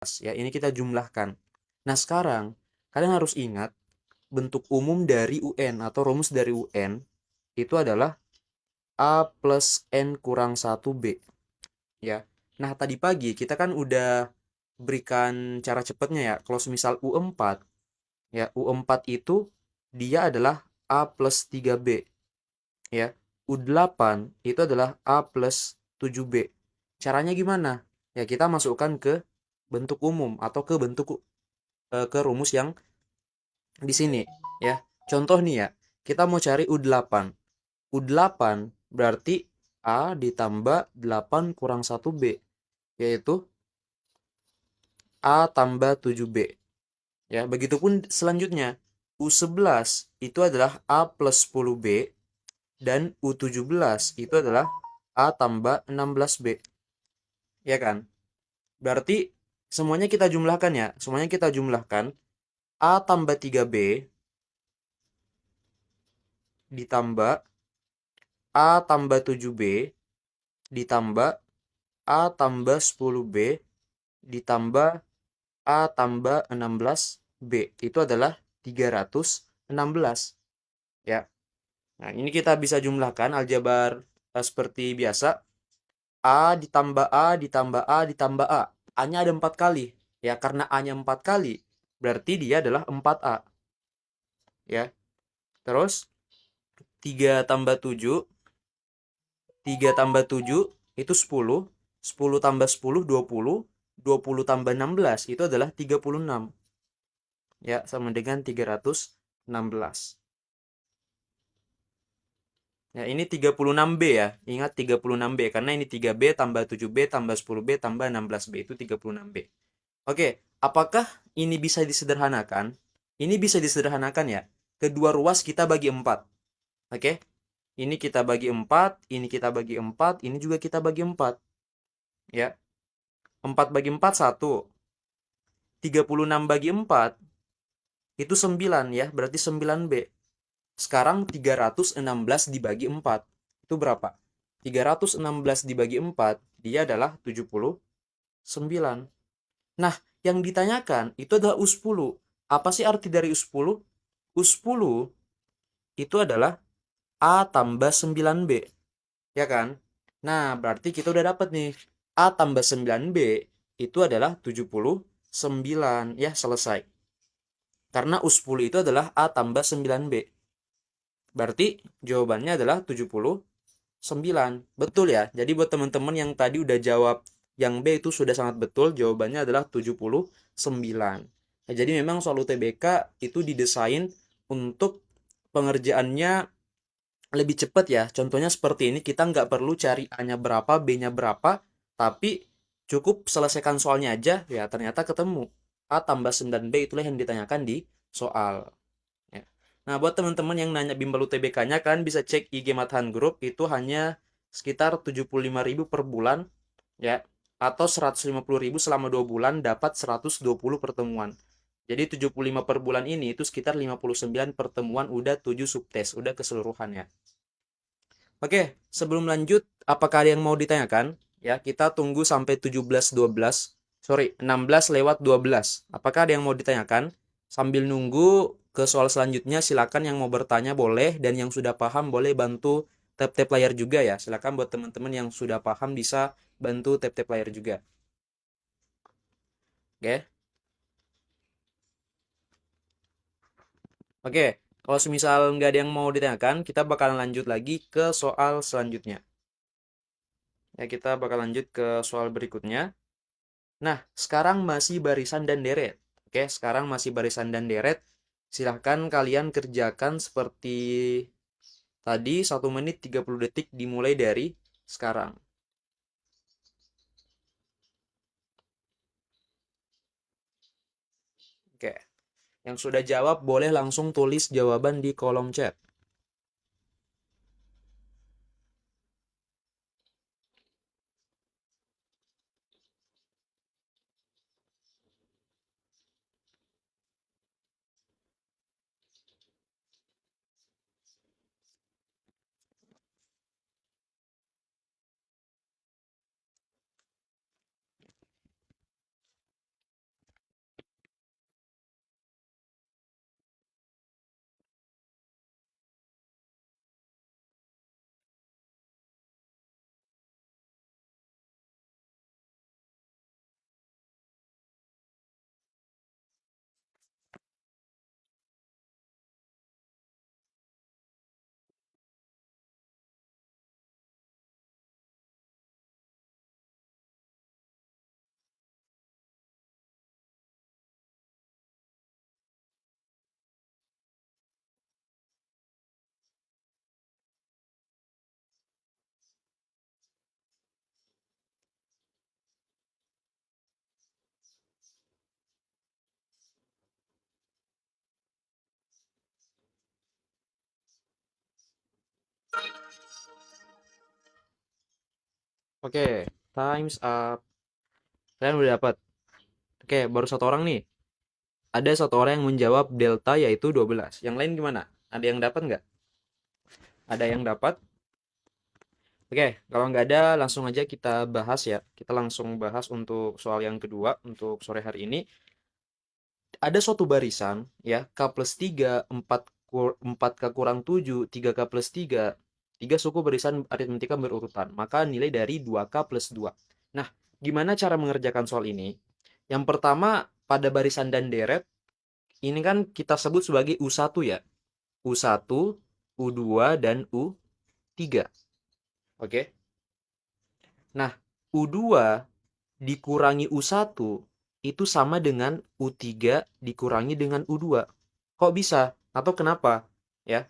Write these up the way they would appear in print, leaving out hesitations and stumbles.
Ya, ini kita jumlahkan. Nah, sekarang kalian harus ingat bentuk umum dari UN atau rumus dari UN itu adalah A plus N kurang 1B. Ya. Nah, tadi pagi kita kan udah berikan cara cepatnya ya. Kalau misal U4, ya U4 itu dia adalah A plus 3B. Ya. U8 itu adalah A plus 7B. Caranya gimana? Ya, kita masukkan ke bentuk umum atau ke rumus yang di sini ya. Contoh nih ya, kita mau cari U8. U8 berarti A ditambah 8 kurang 1B, yaitu A tambah 7B. Ya, begitupun selanjutnya. U11 itu adalah A plus 10B dan U17 itu adalah A tambah 16B. Ya kan? Berarti semuanya kita jumlahkan ya. Semuanya kita jumlahkan. A tambah 3B ditambah A tambah 7B ditambah A tambah 10B ditambah A tambah 16B. Itu adalah 316. Ya. Nah, ini kita bisa jumlahkan aljabar seperti biasa. A ditambah A ditambah A ditambah A. A-nya ada 4 kali. Ya, karena A-nya 4 kali, berarti dia adalah 4A. Ya. Terus 3 tambah 7, 3 tambah 7 itu 10. 10 tambah 10, 20. 20 tambah 16 itu adalah 36. Ya, sama dengan 316. Ya, ini 36B ya. Ingat 36B karena ini 3B tambah 7B tambah 10B tambah 16B itu 36B. Oke, apakah ini bisa disederhanakan? Ini bisa disederhanakan ya. Kedua ruas kita bagi 4. Oke? Ini kita bagi 4, ini kita bagi 4, ini juga kita bagi 4. Ya. 4 bagi 4 1. 36 bagi 4 itu 9 ya, berarti 9B. Sekarang 316 dibagi 4. Itu berapa? 316 dibagi 4, dia adalah 79. Nah, yang ditanyakan itu adalah U10. Apa sih arti dari U10? U10 itu adalah A tambah 9B. Ya kan? Nah, berarti kita udah dapat nih. A tambah 9B itu adalah 79. Ya, selesai. Karena U10 itu adalah A tambah 9B. Berarti jawabannya adalah 79. Betul ya? Jadi buat teman-teman yang tadi udah jawab yang B itu sudah sangat betul. Jawabannya adalah 79. Nah, jadi memang soal UTBK itu didesain untuk pengerjaannya lebih cepat ya. Contohnya seperti ini, kita nggak perlu cari A-nya berapa, B-nya berapa, tapi cukup selesaikan soalnya aja, ya ternyata ketemu. A tambah 9B itulah yang ditanyakan di soal. Ya. Nah, buat teman-teman yang nanya bimbel UTBK-nya, kan bisa cek IG Mathan Group, itu hanya sekitar 75.000 per bulan, ya, atau 150.000 selama 2 bulan, dapat 120 pertemuan. Jadi 75 per bulan ini itu sekitar 59 pertemuan, udah 7 subtes, udah keseluruhan ya. Oke, sebelum lanjut, apakah ada yang mau ditanyakan? Ya, kita tunggu sampai 17.12. Sorry, 16 lewat 12. Apakah ada yang mau ditanyakan? Sambil nunggu ke soal selanjutnya, silakan yang mau bertanya boleh, dan yang sudah paham boleh bantu tap-tap layar juga ya. Silakan buat teman-teman yang sudah paham bisa bantu tap-tap layar juga. Oke. Oke, kalau semisal nggak ada yang mau ditanyakan, kita bakalan lanjut lagi ke soal selanjutnya. Ya, kita bakal lanjut ke soal berikutnya. Nah, sekarang masih barisan dan deret. Oke, sekarang masih barisan dan deret. Silahkan kalian kerjakan seperti tadi, 1 menit 30 detik dimulai dari sekarang. Oke, yang sudah jawab boleh langsung tulis jawaban di kolom chat. Oke, times up. Kalian udah dapat. Oke, baru satu orang nih. Ada satu orang yang menjawab delta yaitu 12. Yang lain gimana? Ada yang dapat nggak? Ada yang dapat? Oke, kalau nggak ada langsung aja kita bahas ya. Kita langsung bahas untuk soal yang kedua untuk sore hari ini. Ada suatu barisan ya, K plus 3, 4K kurang 7, 3K plus 3, 3 suku barisan aritmetika berurutan. Maka nilai dari 2K plus 2. Nah, gimana cara mengerjakan soal ini? Yang pertama, pada barisan dan deret, ini kan kita sebut sebagai U1 ya. U1, U2, dan U3. Oke. Nah, U2 dikurangi U1 itu sama dengan U3 dikurangi dengan U2. Kok bisa? Atau kenapa? Ya,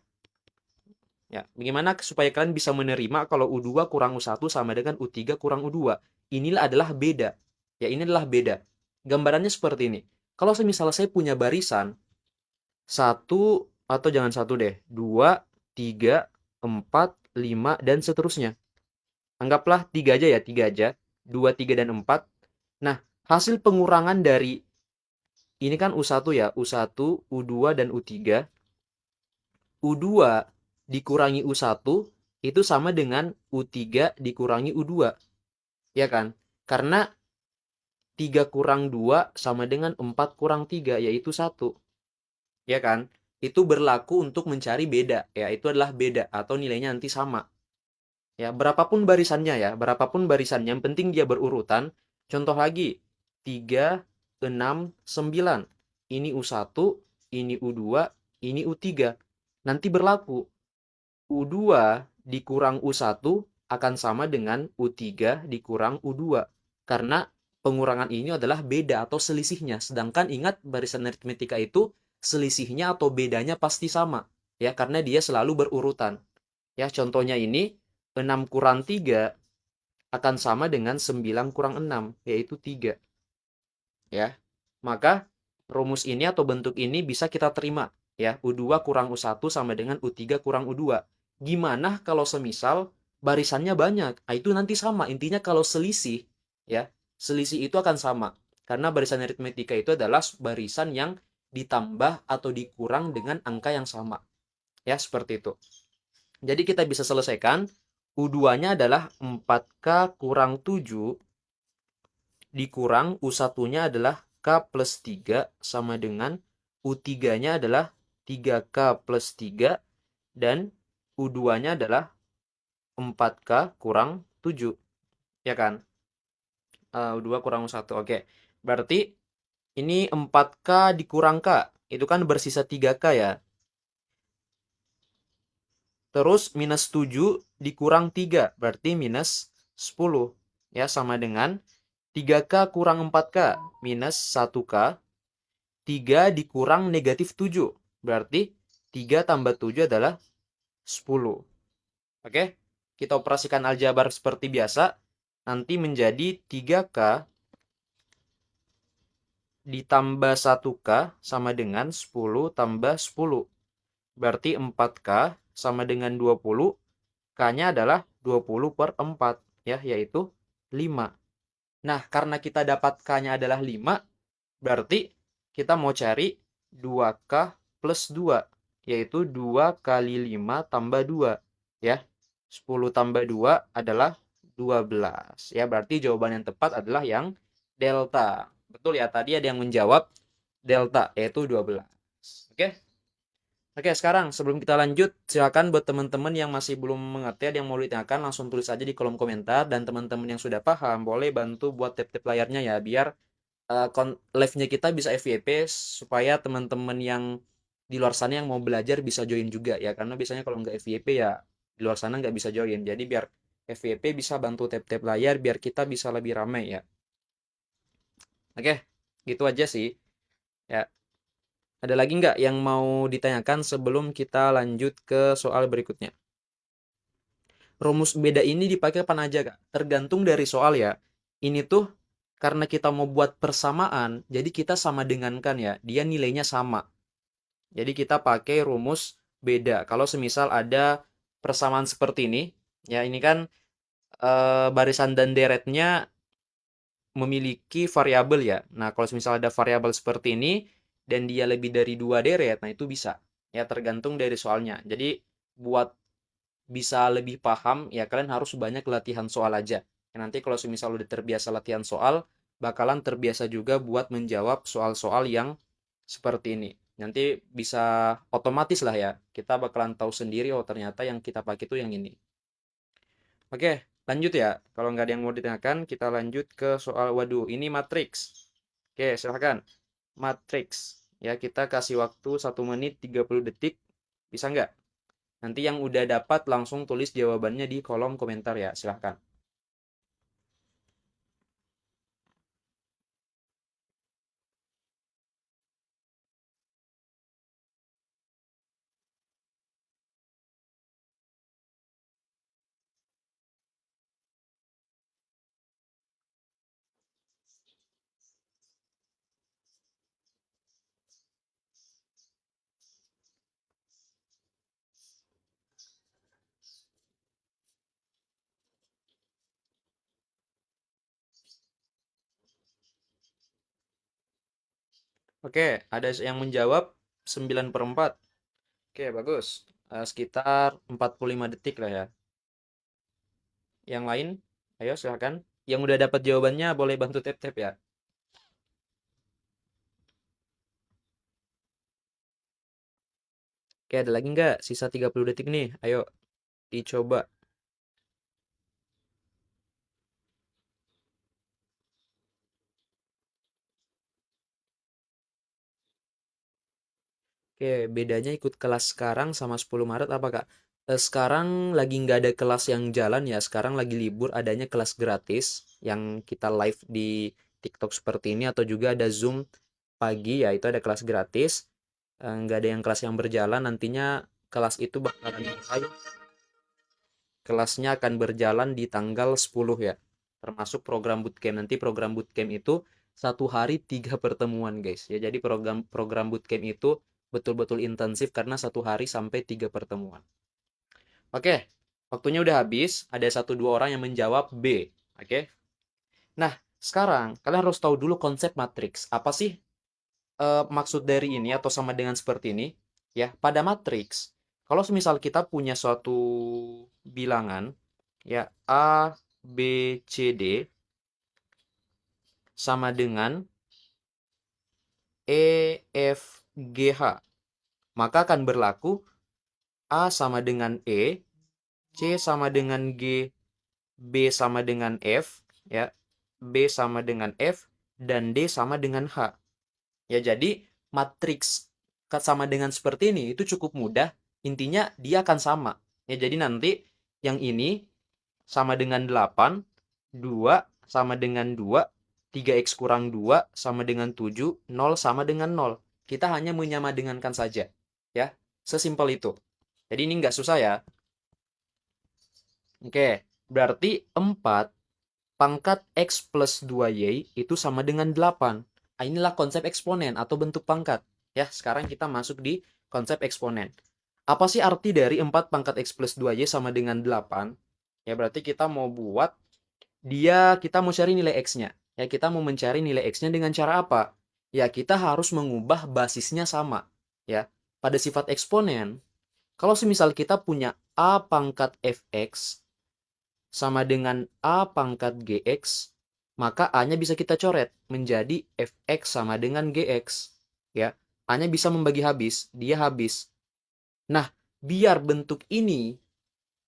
ya. Bagaimana supaya kalian bisa menerima kalau U2 kurang U1 sama dengan U3 kurang U2? Inilah adalah beda. Ya, ini adalah beda. Gambarannya seperti ini. Kalau misalnya saya punya barisan satu atau jangan satu deh, 2, 3, 4, 5 dan seterusnya. Anggaplah 3 aja ya, 3 aja. 2, 3 dan 4. Nah, hasil pengurangan dari ini kan U1 ya, U1, U2 dan U3. U2 dikurangi U1 itu sama dengan U3 dikurangi U2, ya kan? Karena 3 kurang 2 sama dengan 4 kurang 3 yaitu 1, ya kan? Itu berlaku untuk mencari beda, ya itu adalah beda atau nilainya nanti sama. Ya, berapapun barisannya, yang penting dia berurutan. Contoh lagi, 3, 6, 9. Ini U1, ini U2, ini U3. Nanti berlaku. U2 dikurang U1 akan sama dengan U3 dikurang U2. Karena pengurangan ini adalah beda atau selisihnya. Sedangkan ingat barisan aritmetika itu selisihnya atau bedanya pasti sama. Ya, karena dia selalu berurutan. Ya, contohnya ini 6 kurang 3 akan sama dengan 9 kurang 6, yaitu 3. Ya. Maka rumus ini atau bentuk ini bisa kita terima. Ya, U2 kurang U1 sama dengan U3 kurang U2. Gimana kalau semisal barisannya banyak? Nah, itu nanti sama. Intinya kalau selisih, ya, selisih itu akan sama. Karena barisan aritmetika itu adalah barisan yang ditambah atau dikurang dengan angka yang sama. Ya, seperti itu. Jadi kita bisa selesaikan U2-nya adalah 4K kurang 7 dikurang U1-nya adalah K plus 3 sama dengan U3-nya adalah 3K plus 3 dan U2-nya adalah 4K kurang 7. Ya kan? U2 kurang U1. Oke. Berarti ini 4K dikurang K. Itu kan bersisa 3K ya. Terus minus 7 dikurang 3, berarti minus 10. Ya, sama dengan 3K kurang 4K, minus 1K. 3 dikurang negatif 7, berarti 3 tambah 7 adalah 10. Oke, kita operasikan aljabar seperti biasa. Nanti menjadi 3K ditambah 1K sama dengan 10 tambah 10. Berarti 4K sama dengan 20. K-nya adalah 20 per 4, ya, yaitu 5. Nah, karena kita dapat K-nya adalah 5, berarti kita mau cari 2K plus 2, yaitu 2 kali 5 tambah 2, ya. 10 tambah 2 adalah 12. Ya, berarti jawaban yang tepat adalah yang delta. Betul ya, tadi ada yang menjawab delta, yaitu 12. Oke? Oke, sekarang sebelum kita lanjut, silakan buat teman-teman yang masih belum mengerti, ada yang mau ditanyakan, langsung tulis aja di kolom komentar. Dan teman-teman yang sudah paham, boleh bantu buat tap-tap layarnya ya, biar live-nya kita bisa FYP, supaya teman-teman yang di luar sana yang mau belajar bisa join juga ya. Karena biasanya kalau nggak FYP ya, di luar sana nggak bisa join. Jadi biar FYP bisa bantu tap-tap layar, biar kita bisa lebih ramai ya. Oke, gitu aja sih. Ya. Ada lagi nggak yang mau ditanyakan sebelum kita lanjut ke soal berikutnya? Rumus beda ini dipakai kapan aja, Kak? Tergantung dari soal ya. Ini tuh karena kita mau buat persamaan, jadi kita sama dengankan ya. Dia nilainya sama. Jadi kita pakai rumus beda. Kalau semisal ada persamaan seperti ini, ya ini kan barisan dan deretnya memiliki variabel ya. Nah, kalau misalnya ada variabel seperti ini dan dia lebih dari 2 deret, nah itu bisa. Ya, tergantung dari soalnya. Jadi, buat bisa lebih paham, ya kalian harus banyak latihan soal aja. Ya, nanti kalau misal udah terbiasa latihan soal, bakalan terbiasa juga buat menjawab soal-soal yang seperti ini. Nanti bisa otomatis lah ya. Kita bakalan tahu sendiri, oh ternyata yang kita pakai itu yang ini. Oke, lanjut ya. Kalau nggak ada yang mau ditanyakan, kita lanjut ke soal, waduh, ini matriks. Oke, silahkan. Matriks. Ya, kita kasih waktu 1 menit 30 detik. Bisa nggak? Nanti yang udah dapat langsung tulis jawabannya di kolom komentar ya, silahkan. Oke, ada yang menjawab 9/4. Oke, bagus. Sekitar 45 detik lah ya. Yang lain, ayo silahkan. Yang udah dapat jawabannya boleh bantu tap-tap ya. Oke, ada lagi nggak? Sisa 30 detik nih. Ayo, dicoba. Oke, bedanya ikut kelas sekarang sama 10 Maret apa, Kak? Sekarang lagi nggak ada kelas yang jalan ya. Sekarang lagi libur, adanya kelas gratis yang kita live di TikTok seperti ini atau juga ada Zoom pagi ya, itu ada kelas gratis. Nggak ada yang kelas yang berjalan, nantinya kelas itu bakalan mulai, kelasnya akan berjalan di tanggal 10 ya. Termasuk program bootcamp. Nanti program bootcamp itu 1 hari 3 pertemuan guys. Ya, jadi program program bootcamp itu betul-betul intensif karena 1 hari sampai 3 pertemuan. Oke, waktunya udah habis. Ada 1-2 orang yang menjawab B. Oke. Nah, sekarang kalian harus tahu dulu konsep matriks. Apa sih maksud dari ini atau sama dengan seperti ini? Ya, pada matriks, kalau semisal kita punya suatu bilangan, ya A, B, C, D sama dengan E, F, G, H, maka akan berlaku A sama dengan E, C sama dengan G, B sama dengan F, ya, B sama dengan F, dan D sama dengan H. Ya, jadi matriks sama dengan seperti ini itu cukup mudah. Intinya dia akan sama. Ya, jadi nanti yang ini sama dengan 8, 2 sama dengan 2, 3x kurang 2 sama dengan 7, 0 sama dengan 0. Kita hanya menyamadengankan saja. Ya, sesimpel itu. Jadi ini nggak susah ya. Oke, berarti 4 pangkat X plus 2Y itu sama dengan 8. Nah, inilah konsep eksponen atau bentuk pangkat. Ya, sekarang kita masuk di konsep eksponen. Apa sih arti dari 4 pangkat X plus 2Y sama dengan 8? Ya, berarti kita mau buat kita mau cari nilai X-nya. Ya, kita mau mencari nilai X-nya dengan cara apa? Ya, kita harus mengubah basisnya sama. Ya, pada sifat eksponen, kalau semisal kita punya A pangkat Fx sama dengan A pangkat Gx, maka A-nya bisa kita coret menjadi Fx sama dengan Gx. Ya, A-nya bisa membagi habis, dia habis. Nah, biar bentuk ini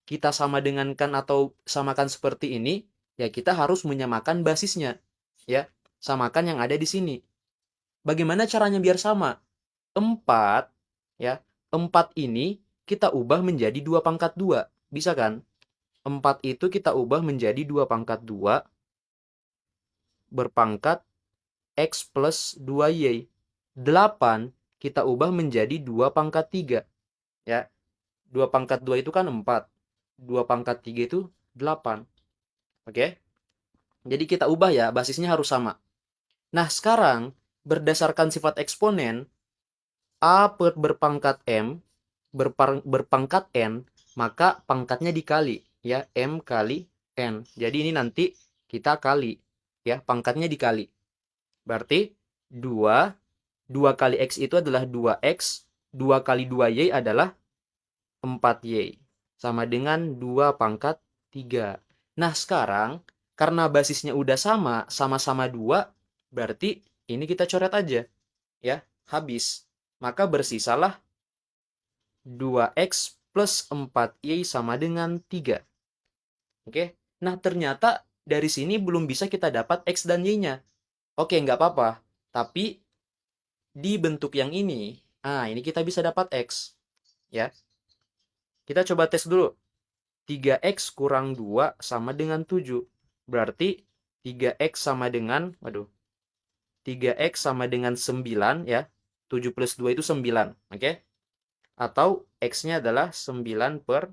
kita sama dengankan atau samakan seperti ini, ya kita harus menyamakan basisnya. Ya, samakan yang ada di sini. Bagaimana caranya biar sama? 4, ya, 4 ini kita ubah menjadi 2 pangkat 2. Bisa kan? 4 itu kita ubah menjadi 2 pangkat 2 berpangkat X plus 2Y. 8 kita ubah menjadi 2 pangkat 3. Ya, 2 pangkat 2 itu kan 4. 2 pangkat 3 itu 8. Oke? Jadi kita ubah ya, basisnya harus sama. Nah, sekarang berdasarkan sifat eksponen, A berpangkat M berpangkat N, maka pangkatnya dikali. Ya, M kali N. Jadi ini nanti kita kali, ya, pangkatnya dikali. Berarti 2, 2 kali X itu adalah 2X, 2 kali 2Y adalah 4Y. Sama dengan 2 pangkat 3. Nah, sekarang, karena basisnya udah sama, sama-sama 2, berarti ini kita coret aja, ya, habis. Maka bersisalah 2X plus 4Y sama dengan 3. Oke. Nah, ternyata dari sini belum bisa kita dapat X dan Y-nya. Oke, nggak apa-apa. Tapi di bentuk yang ini, ini kita bisa dapat X. Ya. Kita coba tes dulu. 3X kurang 2 sama dengan 7. Berarti 3X sama dengan, 3X sama dengan 9 ya. 7 plus 2 itu 9. Oke. Atau X-nya adalah 9 per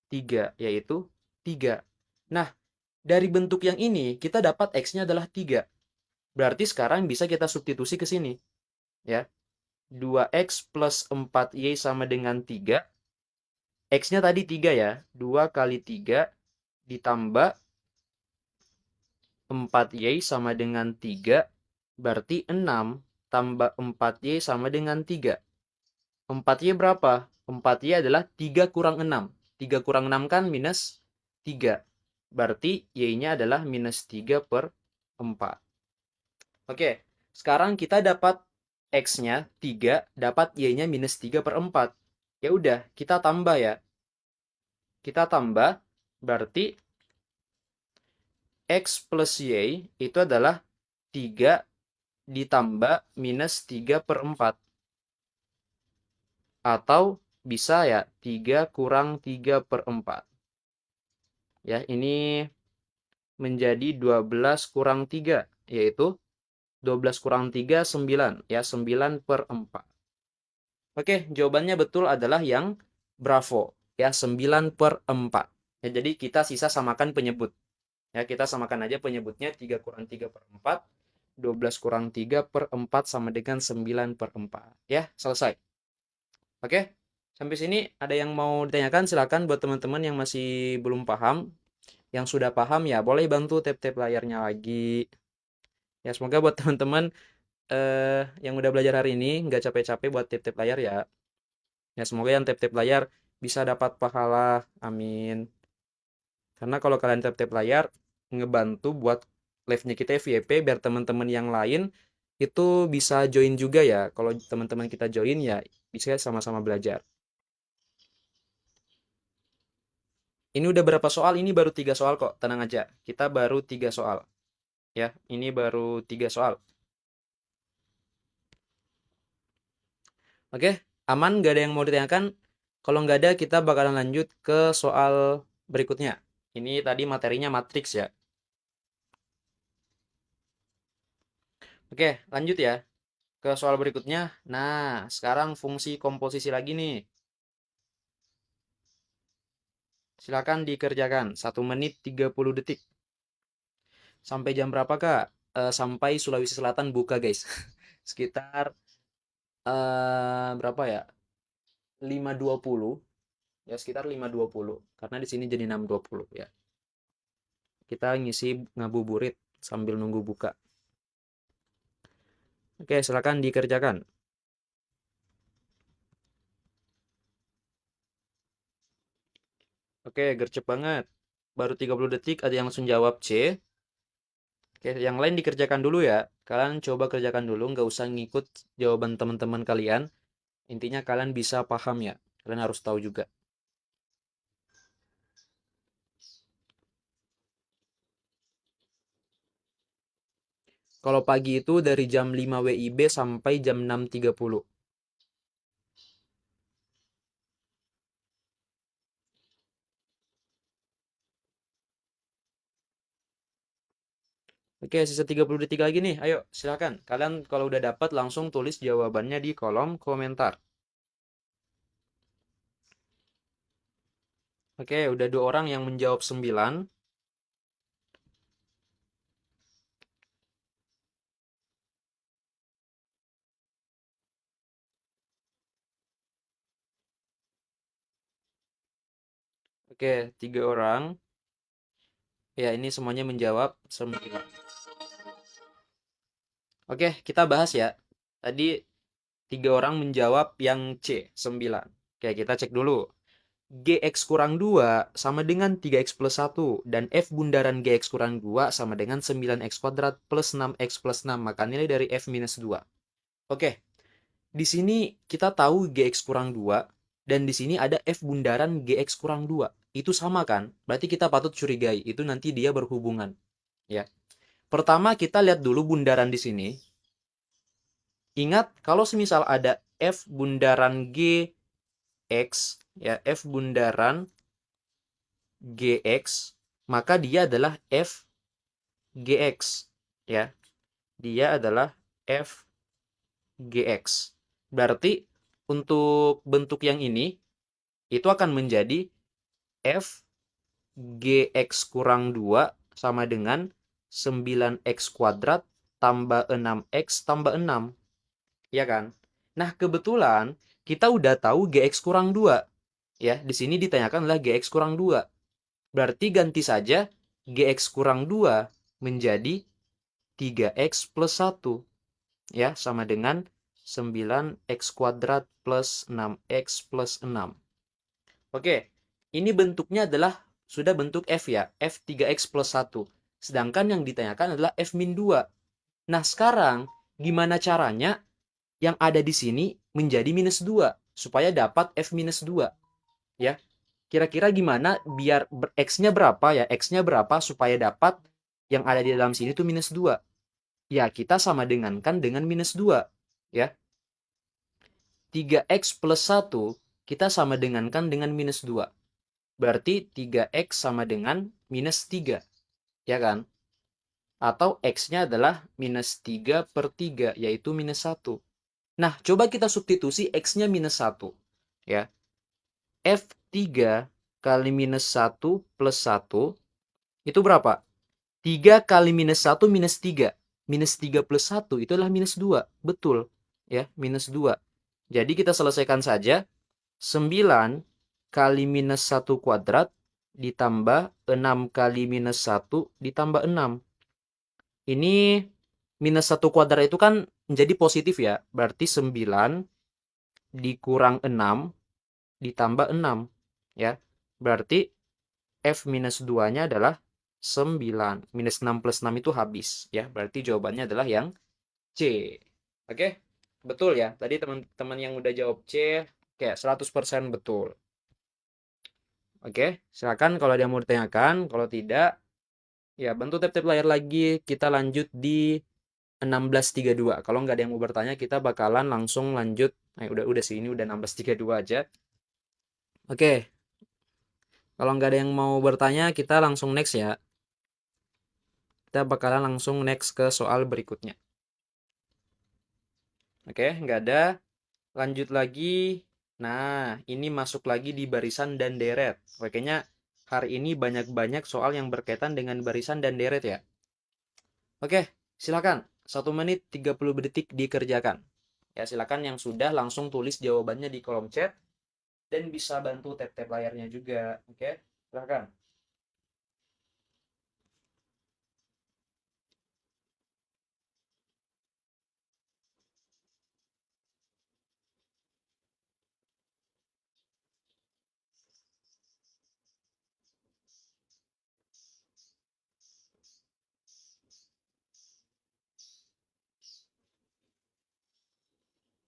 3, yaitu 3. Nah, dari bentuk yang ini, kita dapat X-nya adalah 3. Berarti sekarang bisa kita substitusi ke sini. Ya. 2X plus 4Y sama dengan 3. X-nya tadi 3 ya. 2 kali 3 ditambah 4Y sama dengan 3. Berarti 6 tambah 4Y sama dengan 3. 4Y berapa? 4Y adalah 3 kurang 6. 3 kurang 6 kan minus 3. Berarti Y-nya adalah minus 3 per 4. Oke, sekarang kita dapat X-nya 3, dapat Y-nya minus 3 per 4. Ya udah, kita tambah ya. Kita tambah, berarti X plus Y itu adalah 3 ditambah minus 3 per 4. Atau bisa ya, 3 kurang 3 per 4. Ya, ini menjadi 12 kurang 3, yaitu 12 kurang 3, 9. Ya, 9 per 4. Oke, jawabannya betul adalah yang Bravo. Ya, 9 per 4. Ya, jadi kita sisa samakan penyebut. Ya, kita samakan aja penyebutnya 3 kurang 3 per 4. 12 kurang 3 per 4 sama dengan 9 per 4. Ya, selesai. Oke, sampai sini ada yang mau ditanyakan? Silakan buat teman-teman yang masih belum paham. Yang sudah paham ya boleh bantu tap-tap layarnya lagi. Ya, semoga buat teman-teman yang udah belajar hari ini nggak capek-capek buat tap-tap layar ya. Ya, semoga yang tap-tap layar bisa dapat pahala. Amin. Karena kalau kalian tap-tap layar, ngebantu buat live-nya kita FYP biar teman-teman yang lain itu bisa join juga ya. Kalau teman-teman kita join ya bisa sama-sama belajar. Ini udah berapa soal? Ini baru 3 soal kok. Tenang aja. Kita baru 3 soal. Ya, ini baru 3 soal. Oke, aman? Gak ada yang mau ditanyakan? Kalau nggak ada, kita bakalan lanjut ke soal berikutnya. Ini tadi materinya matriks ya. Oke, lanjut ya ke soal berikutnya. Nah, sekarang fungsi komposisi lagi nih. Silakan dikerjakan. 1 menit 30 detik. Sampai jam berapa, Kak? Sampai Sulawesi Selatan buka, guys. Sekitar berapa ya? 5.20. Ya, sekitar 5.20. Karena di sini jadi 6.20 ya. Kita ngisi ngabuburit sambil nunggu buka. Oke, silakan dikerjakan. Oke, gercep banget. Baru 30 detik ada yang langsung jawab C. Oke, yang lain dikerjakan dulu ya. Kalian coba kerjakan dulu, nggak usah ngikut jawaban teman-teman kalian. Intinya kalian bisa paham ya. Kalian harus tahu juga. Kalau pagi itu dari jam 5 WIB sampai jam 6.30. Oke, sisa 30 detik lagi nih. Ayo, silakan. Kalian kalau udah dapat langsung tulis jawabannya di kolom komentar. Oke, udah 2 orang yang menjawab 9. Oke, 3 orang. Ya, ini semuanya menjawab 9. Oke, kita bahas ya. Tadi 3 orang menjawab yang C, 9. Oke, kita cek dulu. Gx kurang 2 sama dengan 3x plus 1. Dan F bundaran Gx kurang 2 sama dengan 9x kuadrat plus 6x plus 6. Maka nilai dari F minus 2. Oke, di sini kita tahu Gx kurang 2. Dan di sini ada F bundaran Gx kurang 2. Itu sama kan? Berarti kita patut curigai. Itu nanti dia berhubungan. Ya. Pertama kita lihat dulu bundaran di sini. Ingat, kalau semisal ada F bundaran Gx, ya F bundaran Gx, maka dia adalah F Gx, ya. Dia adalah F Gx. Berarti untuk bentuk yang ini itu akan menjadi F Gx kurang 2 sama dengan 9x kuadrat tambah 6x tambah 6. Ya kan? Nah, kebetulan kita udah tahu Gx kurang 2. Ya, di sini ditanyakan adalah Gx kurang 2. Berarti ganti saja Gx kurang 2 menjadi 3x plus 1. Ya, sama dengan 9x kuadrat plus 6x plus 6. Oke, ini bentuknya adalah sudah bentuk F ya, F 3x plus 1. Sedangkan yang ditanyakan adalah F min 2. Nah, sekarang gimana caranya yang ada di sini menjadi minus 2 supaya dapat F minus 2, ya. Kira-kira gimana biar X-nya berapa ya? X-nya berapa supaya dapat yang ada di dalam sini itu minus 2? Ya, kita sama dengankan dengan minus 2, ya. 3x plus 1 kita sama dengankan dengan minus 2. Berarti 3x sama dengan minus 3, ya kan? Atau X-nya adalah minus 3 per 3, yaitu minus 1. Nah, coba kita substitusi X-nya minus 1. Ya. F3 kali minus 1 plus 1, itu berapa? 3 kali minus 1 minus 3. Minus 3 plus 1 itu adalah minus 2. Betul. Ya, minus 2. Jadi kita selesaikan saja. 9 kali minus 1 kuadrat ditambah 6 kali minus 1 ditambah 6. Ini minus 1 kuadrat itu kan menjadi positif ya. Berarti 9 dikurang 6 ditambah 6. Ya. Berarti F minus 2-nya adalah 9. Minus 6 plus 6 itu habis. Ya. Berarti jawabannya adalah yang C. Oke? Betul ya. Tadi teman-teman yang udah jawab C, kayak 100% betul. Oke, silakan kalau ada yang mau ditanyakan. Kalau tidak, ya bantu tap-tap layar lagi. Kita lanjut di 1632. Kalau nggak ada yang mau bertanya, kita bakalan langsung lanjut. Nah, udah sih, ini udah 1632 aja. Oke, kalau nggak ada yang mau bertanya, kita langsung next ya. Kita bakalan langsung next ke soal berikutnya. Oke, nggak ada. Lanjut lagi. Nah, ini masuk lagi di barisan dan deret. Kayaknya hari ini banyak-banyak soal yang berkaitan dengan barisan dan deret ya. Oke, silakan. 1 menit 30 detik dikerjakan. Ya, silakan yang sudah langsung tulis jawabannya di kolom chat dan bisa bantu tap-tap layarnya juga. Oke, silakan.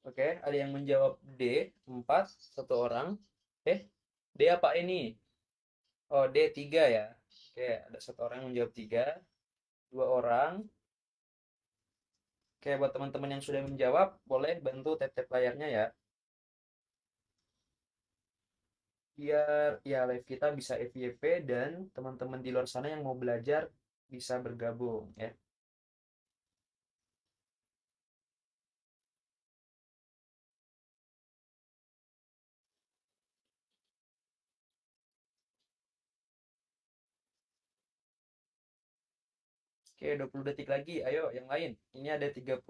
Oke, ada yang menjawab D, 4, satu orang. D apa ini? Oh, D3 ya. Oke, ada satu orang yang menjawab 3, 2 orang. Oke, buat teman-teman yang sudah menjawab, boleh bantu tap-tap layarnya ya. Biar ya live kita bisa FYP dan teman-teman di luar sana yang mau belajar bisa bergabung ya. Oke, 20 detik lagi. Ayo yang lain. Ini ada 30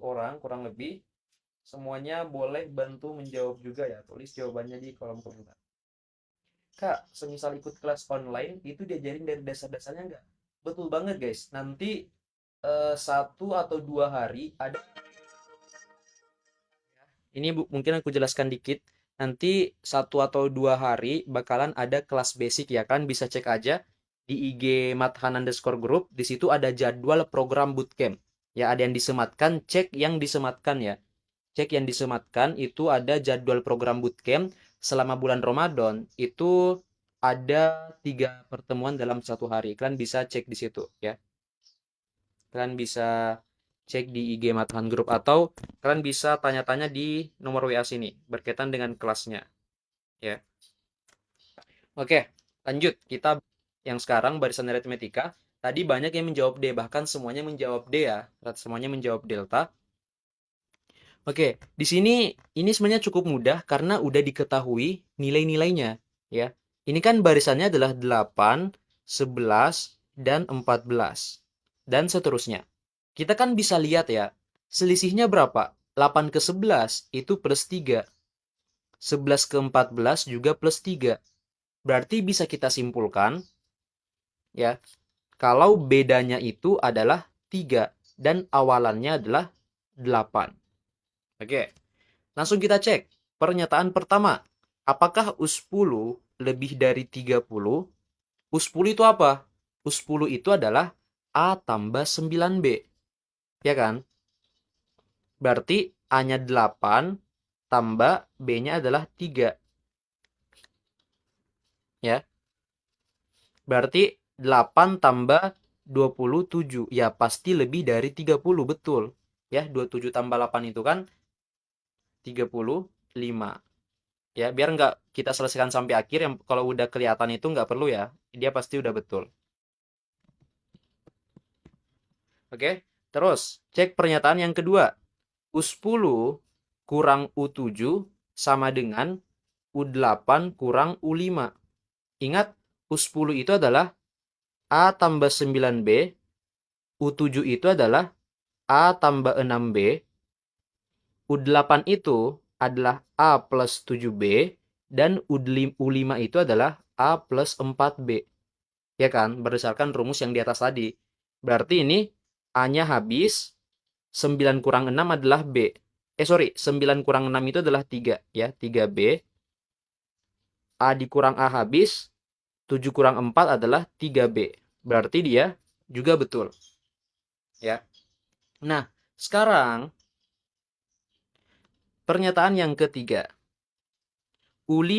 orang kurang lebih. Semuanya boleh bantu menjawab juga ya. Tulis jawabannya di kolom komentar. Kak, semisal ikut kelas online itu diajarin dari dasar-dasarnya nggak? Betul banget guys. Nanti 1 atau 2 hari ada. Ini mungkin aku jelaskan dikit. Nanti 1 atau 2 hari bakalan ada kelas basic ya kan. Bisa cek aja di IG _group. Di situ ada jadwal program bootcamp. Ya ada yang disematkan, cek yang disematkan ya. Cek yang disematkan itu ada jadwal program bootcamp selama bulan Ramadan. Itu ada 3 pertemuan dalam 1 hari. Kalian bisa cek di situ ya. Kalian bisa cek di IG Matahan Group atau kalian bisa tanya-tanya di nomor WA sini berkaitan dengan kelasnya ya. Oke, lanjut. Kita yang sekarang barisan aritmetika. Tadi banyak yang menjawab D, bahkan semuanya menjawab D ya. Semuanya menjawab delta. Oke, di sini ini sebenarnya cukup mudah karena udah diketahui nilai-nilainya ya. Ini kan barisannya adalah 8, 11, dan 14. Dan seterusnya. Kita kan bisa lihat ya, selisihnya berapa? 8 ke 11 itu plus 3. 11 ke 14 juga plus 3. Berarti bisa kita simpulkan ya, kalau bedanya itu adalah 3 dan awalannya adalah 8. Oke. Langsung kita cek. Pernyataan pertama. Apakah U10 lebih dari 30? U10 itu apa? U10 itu adalah A tambah 9B. Ya kan? Berarti A-nya 8 tambah B-nya adalah 3. Ya. Berarti 8 tambah 27. Ya pasti lebih dari 30. Betul. Ya 27 tambah 8 itu kan 35. Ya biar nggak kita selesaikan sampai akhir, yang kalau udah kelihatan itu nggak perlu ya, dia pasti udah betul. Oke, terus cek pernyataan yang kedua. U10 kurang U7 sama dengan U8 kurang U5. Ingat, U10 itu adalah A tambah 9B, U7 itu adalah A tambah 6B, U8 itu adalah A plus 7B, dan U5 itu adalah A plus 4B. Ya kan? Berdasarkan rumus yang di atas tadi. Berarti ini A-nya habis, 9 kurang 6 adalah B. Sorry, 9 kurang 6 itu adalah 3. Ya, 3B. A dikurang A habis, 7 kurang 4 adalah 3B. Berarti dia juga betul. Ya. Nah, sekarang pernyataan yang ketiga. U5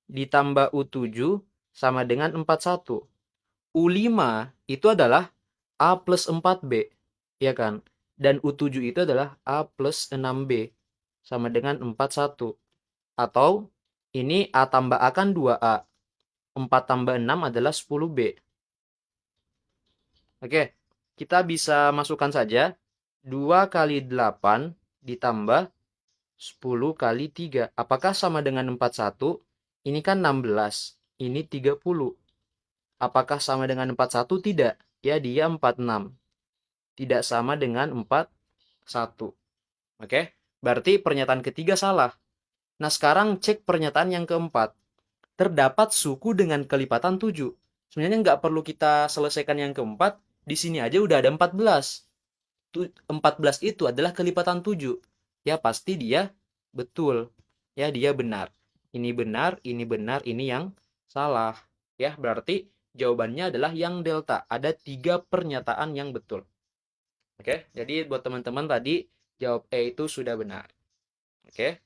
ditambah U7 sama dengan 41. U5 itu adalah A plus 4B, ya kan? Dan U7 itu adalah A plus 6B, sama dengan 41. Atau, ini A tambah A kan 2A. 4 tambah 6 adalah 10B. Oke, kita bisa masukkan saja 2 kali 8 ditambah 10 kali 3. Apakah sama dengan 41? Ini kan 16. Ini 30. Apakah sama dengan 41? Tidak. Ya, dia 46. Tidak sama dengan 41. Oke? Berarti pernyataan ketiga salah. Nah, sekarang cek pernyataan yang keempat. Terdapat suku dengan kelipatan 7. Sebenarnya nggak perlu kita selesaikan yang keempat. Di sini aja udah ada 14. 14 itu adalah kelipatan 7. Ya, pasti dia betul. Ya, dia benar. Ini benar, ini benar, ini yang salah. Ya, berarti jawabannya adalah yang delta. Ada 3 pernyataan yang betul. Oke, jadi buat teman-teman tadi jawab E itu sudah benar. Oke,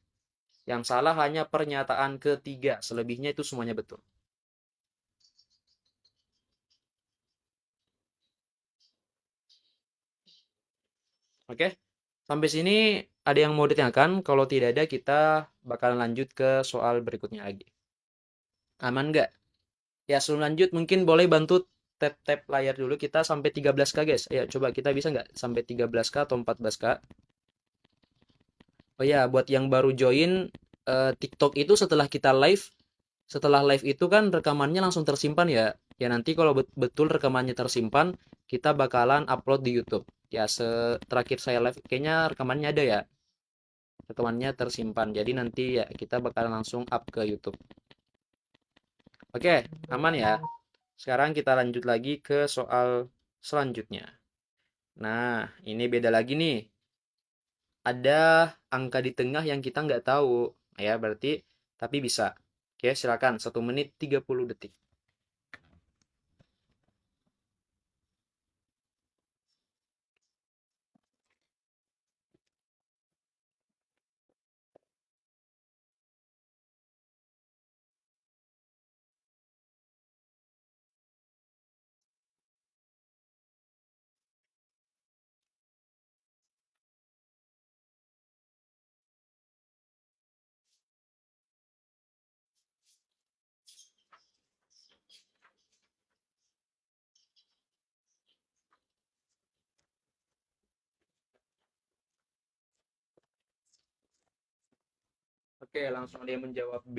yang salah hanya pernyataan ketiga, selebihnya itu semuanya betul. Oke, sampai sini ada yang mau ditanyakan? Kalau tidak ada, kita bakalan lanjut ke soal berikutnya lagi. Aman nggak? Ya, sebelum lanjut mungkin boleh bantu tap-tap layar dulu. Kita sampai 13K guys. Ayo coba kita bisa nggak sampai 13K atau 14K? Oh ya, buat yang baru join TikTok itu setelah live itu kan rekamannya langsung tersimpan ya. Ya nanti kalau betul rekamannya tersimpan, kita bakalan upload di YouTube. Ya, terakhir saya live kayaknya rekamannya ada ya. Rekamannya tersimpan. Jadi nanti ya kita bakalan langsung up ke YouTube. Oke, aman ya. Sekarang kita lanjut lagi ke soal selanjutnya. Nah, ini beda lagi nih. Ada angka di tengah yang kita nggak tahu. Ya, berarti tapi bisa. Oke, silakan. 1 menit 30 detik. Oke, langsung dia menjawab B.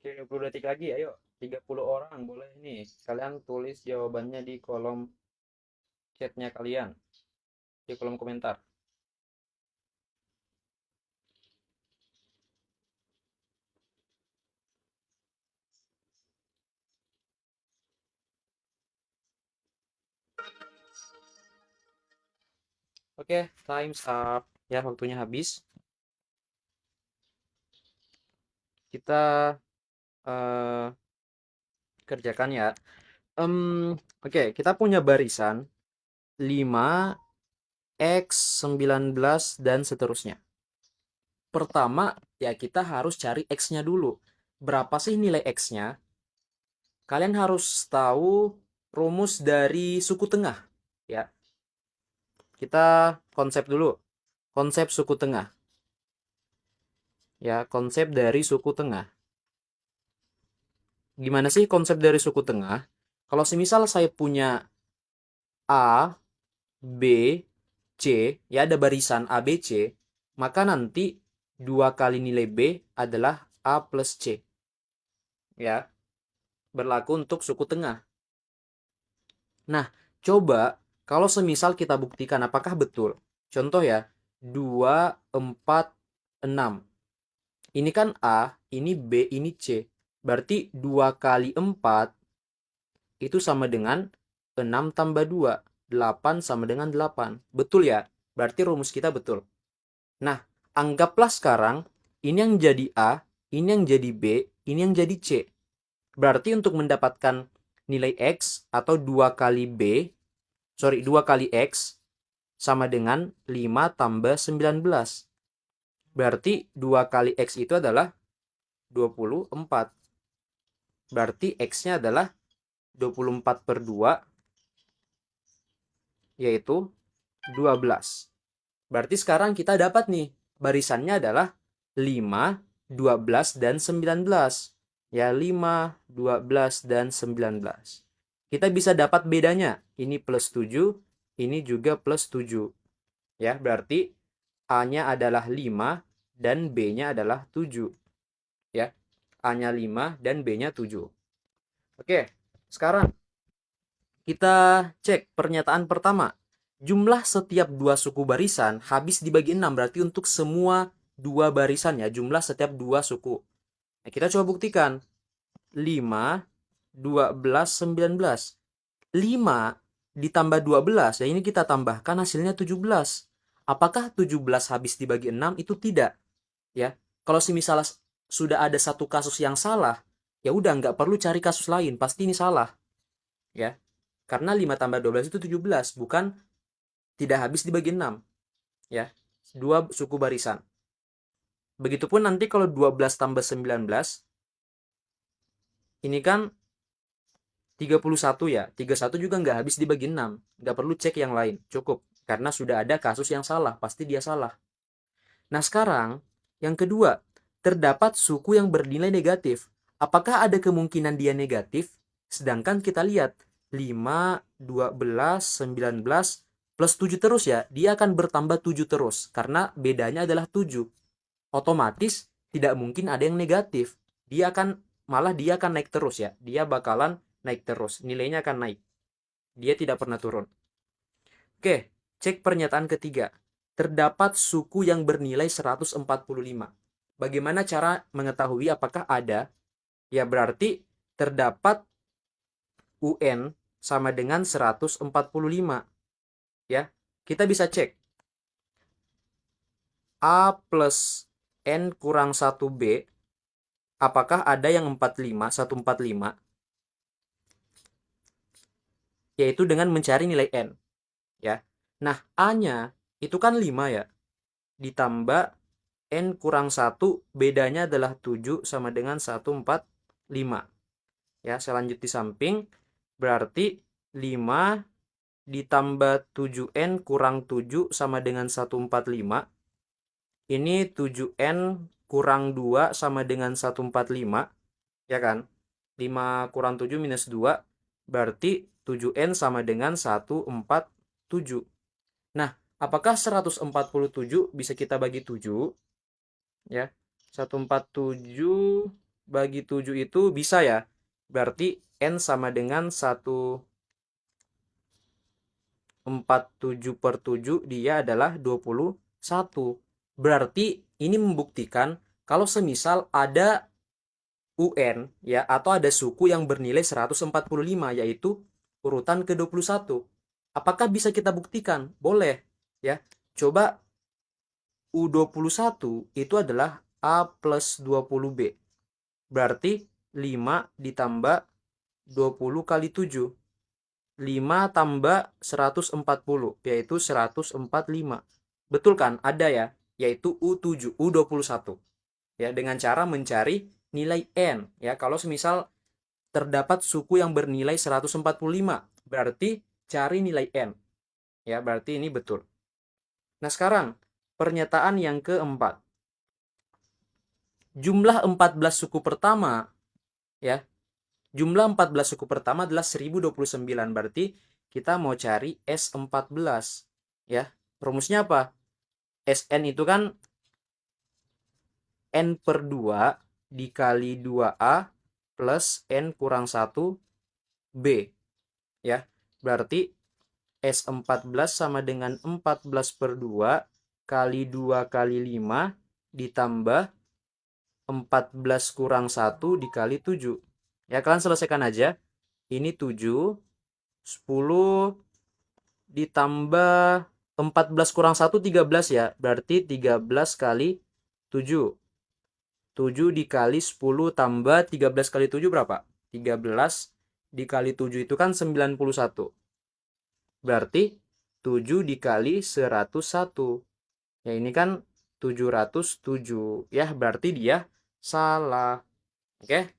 Oke, 20 detik lagi, ayo. 30 orang boleh nih. Kalian tulis jawabannya di kolom chatnya kalian. Di kolom komentar. Oke, time's up. Ya, waktunya habis. Kita eh, kerjakan ya. Oke, kita punya barisan 5, X, 19, dan seterusnya. Pertama, ya kita harus cari X-nya dulu. Berapa sih nilai X-nya? Kalian harus tahu rumus dari suku tengah. Ya, kita konsep dulu. Konsep suku tengah. Ya, konsep dari suku tengah. Gimana sih konsep dari suku tengah? Kalau semisal saya punya A, B, C, ya ada barisan A, B, C, maka nanti 2 kali nilai B adalah A plus C. Ya, berlaku untuk suku tengah. Nah, coba kalau semisal kita buktikan apakah betul. Contoh ya, 2, 4, 6. Ini kan A, ini B, ini C. Berarti 2 kali 4 itu sama dengan 6 tambah 2. 8 sama dengan 8. Betul ya? Berarti rumus kita betul. Nah, anggaplah sekarang ini yang jadi A, ini yang jadi B, ini yang jadi C. Berarti untuk mendapatkan nilai X atau 2 kali B, 2 kali X sama dengan 5 tambah 19. Berarti 2 kali X itu adalah 24. Berarti X-nya adalah 24 per 2, yaitu 12. Berarti sekarang kita dapat nih, barisannya adalah 5, 12, dan 19. Ya, 5, 12, dan 19. Kita bisa dapat bedanya. Ini plus 7, ini juga plus 7. Ya, berarti A-nya adalah 5 dan B-nya adalah 7. Ya, A-nya 5 dan B-nya 7. Oke, sekarang kita cek pernyataan pertama. Jumlah setiap dua suku barisan habis dibagi 6. Berarti untuk semua dua barisan ya. Jumlah setiap dua suku. Nah, kita coba buktikan. 5, 12, 19. 5 ditambah 12. Ya ini kita tambahkan hasilnya 17. Apakah 17 habis dibagi 6? Itu tidak. Ya. Kalau misalnya sudah ada satu kasus yang salah, ya udah nggak perlu cari kasus lain. Pasti ini salah. Ya. Karena 5 tambah 12 itu 17, bukan tidak habis dibagi 6. Ya, dua suku barisan. Begitupun nanti kalau 12 tambah 19, ini kan 31 ya. 31 juga nggak habis dibagi 6. Nggak perlu cek yang lain, cukup. Karena sudah ada kasus yang salah, pasti dia salah. Nah sekarang, yang kedua, terdapat suku yang bernilai negatif. Apakah ada kemungkinan dia negatif? Sedangkan kita lihat, 5, 12, 19, plus 7 terus ya. Dia akan bertambah 7 terus, karena bedanya adalah 7. Otomatis tidak mungkin ada yang negatif. Dia akan naik terus ya. Dia bakalan naik terus. Nilainya akan naik. Dia tidak pernah turun. Oke, cek pernyataan ketiga. Terdapat suku yang bernilai 145. Bagaimana cara mengetahui apakah ada? Ya berarti terdapat UN sama dengan 145. Ya, kita bisa cek. A plus N kurang 1B. Apakah ada yang 45, 145? Yaitu dengan mencari nilai N. Ya. Nah, A-nya itu kan 5 ya. Ditambah N kurang 1, bedanya adalah 7 sama dengan 145. Ya, saya lanjut di samping. Berarti 5 ditambah 7N kurang 7 sama dengan 145. Ini 7N kurang 2 sama dengan 145. Ya kan? 5 kurang 7 minus 2. Berarti 7N sama dengan 147. Nah, apakah 147 bisa kita bagi 7? Ya, 147 bagi 7 itu bisa ya. Berarti N sama dengan 147 per 7, dia adalah 21. Berarti ini membuktikan kalau semisal ada UN ya, atau ada suku yang bernilai 145, yaitu urutan ke-21. Apakah bisa kita buktikan? Boleh ya. Coba U21 itu adalah A plus 20B. Berarti 5 ditambah 20 kali 7. 5 tambah 140, yaitu 145. Betul kan? Ada ya, yaitu U7, U21. Ya, dengan cara mencari nilai N. Ya, kalau semisal terdapat suku yang bernilai 145, berarti cari nilai N. Ya, berarti ini betul. Nah, sekarang pernyataan yang keempat. Jumlah 14 suku pertama, ya. Jumlah 14 suku pertama adalah 1029, berarti kita mau cari S14, ya. Rumusnya apa? Sn itu kan N per 2 dikali 2A plus N kurang 1 B, ya. Berarti S14 sama dengan 14 per 2 kali 2 kali 5 ditambah 14 kurang 1 dikali 7. Ya, kalian selesaikan aja. Ini 7, 10 ditambah 14 kurang 1, 13 ya. Berarti 13 kali 7. 7 dikali 10 tambah 13 kali 7 berapa? 13 dikali 7 itu kan 91. Berarti 7 dikali 101. Ya, ini kan 707. Ya, berarti dia salah. Oke?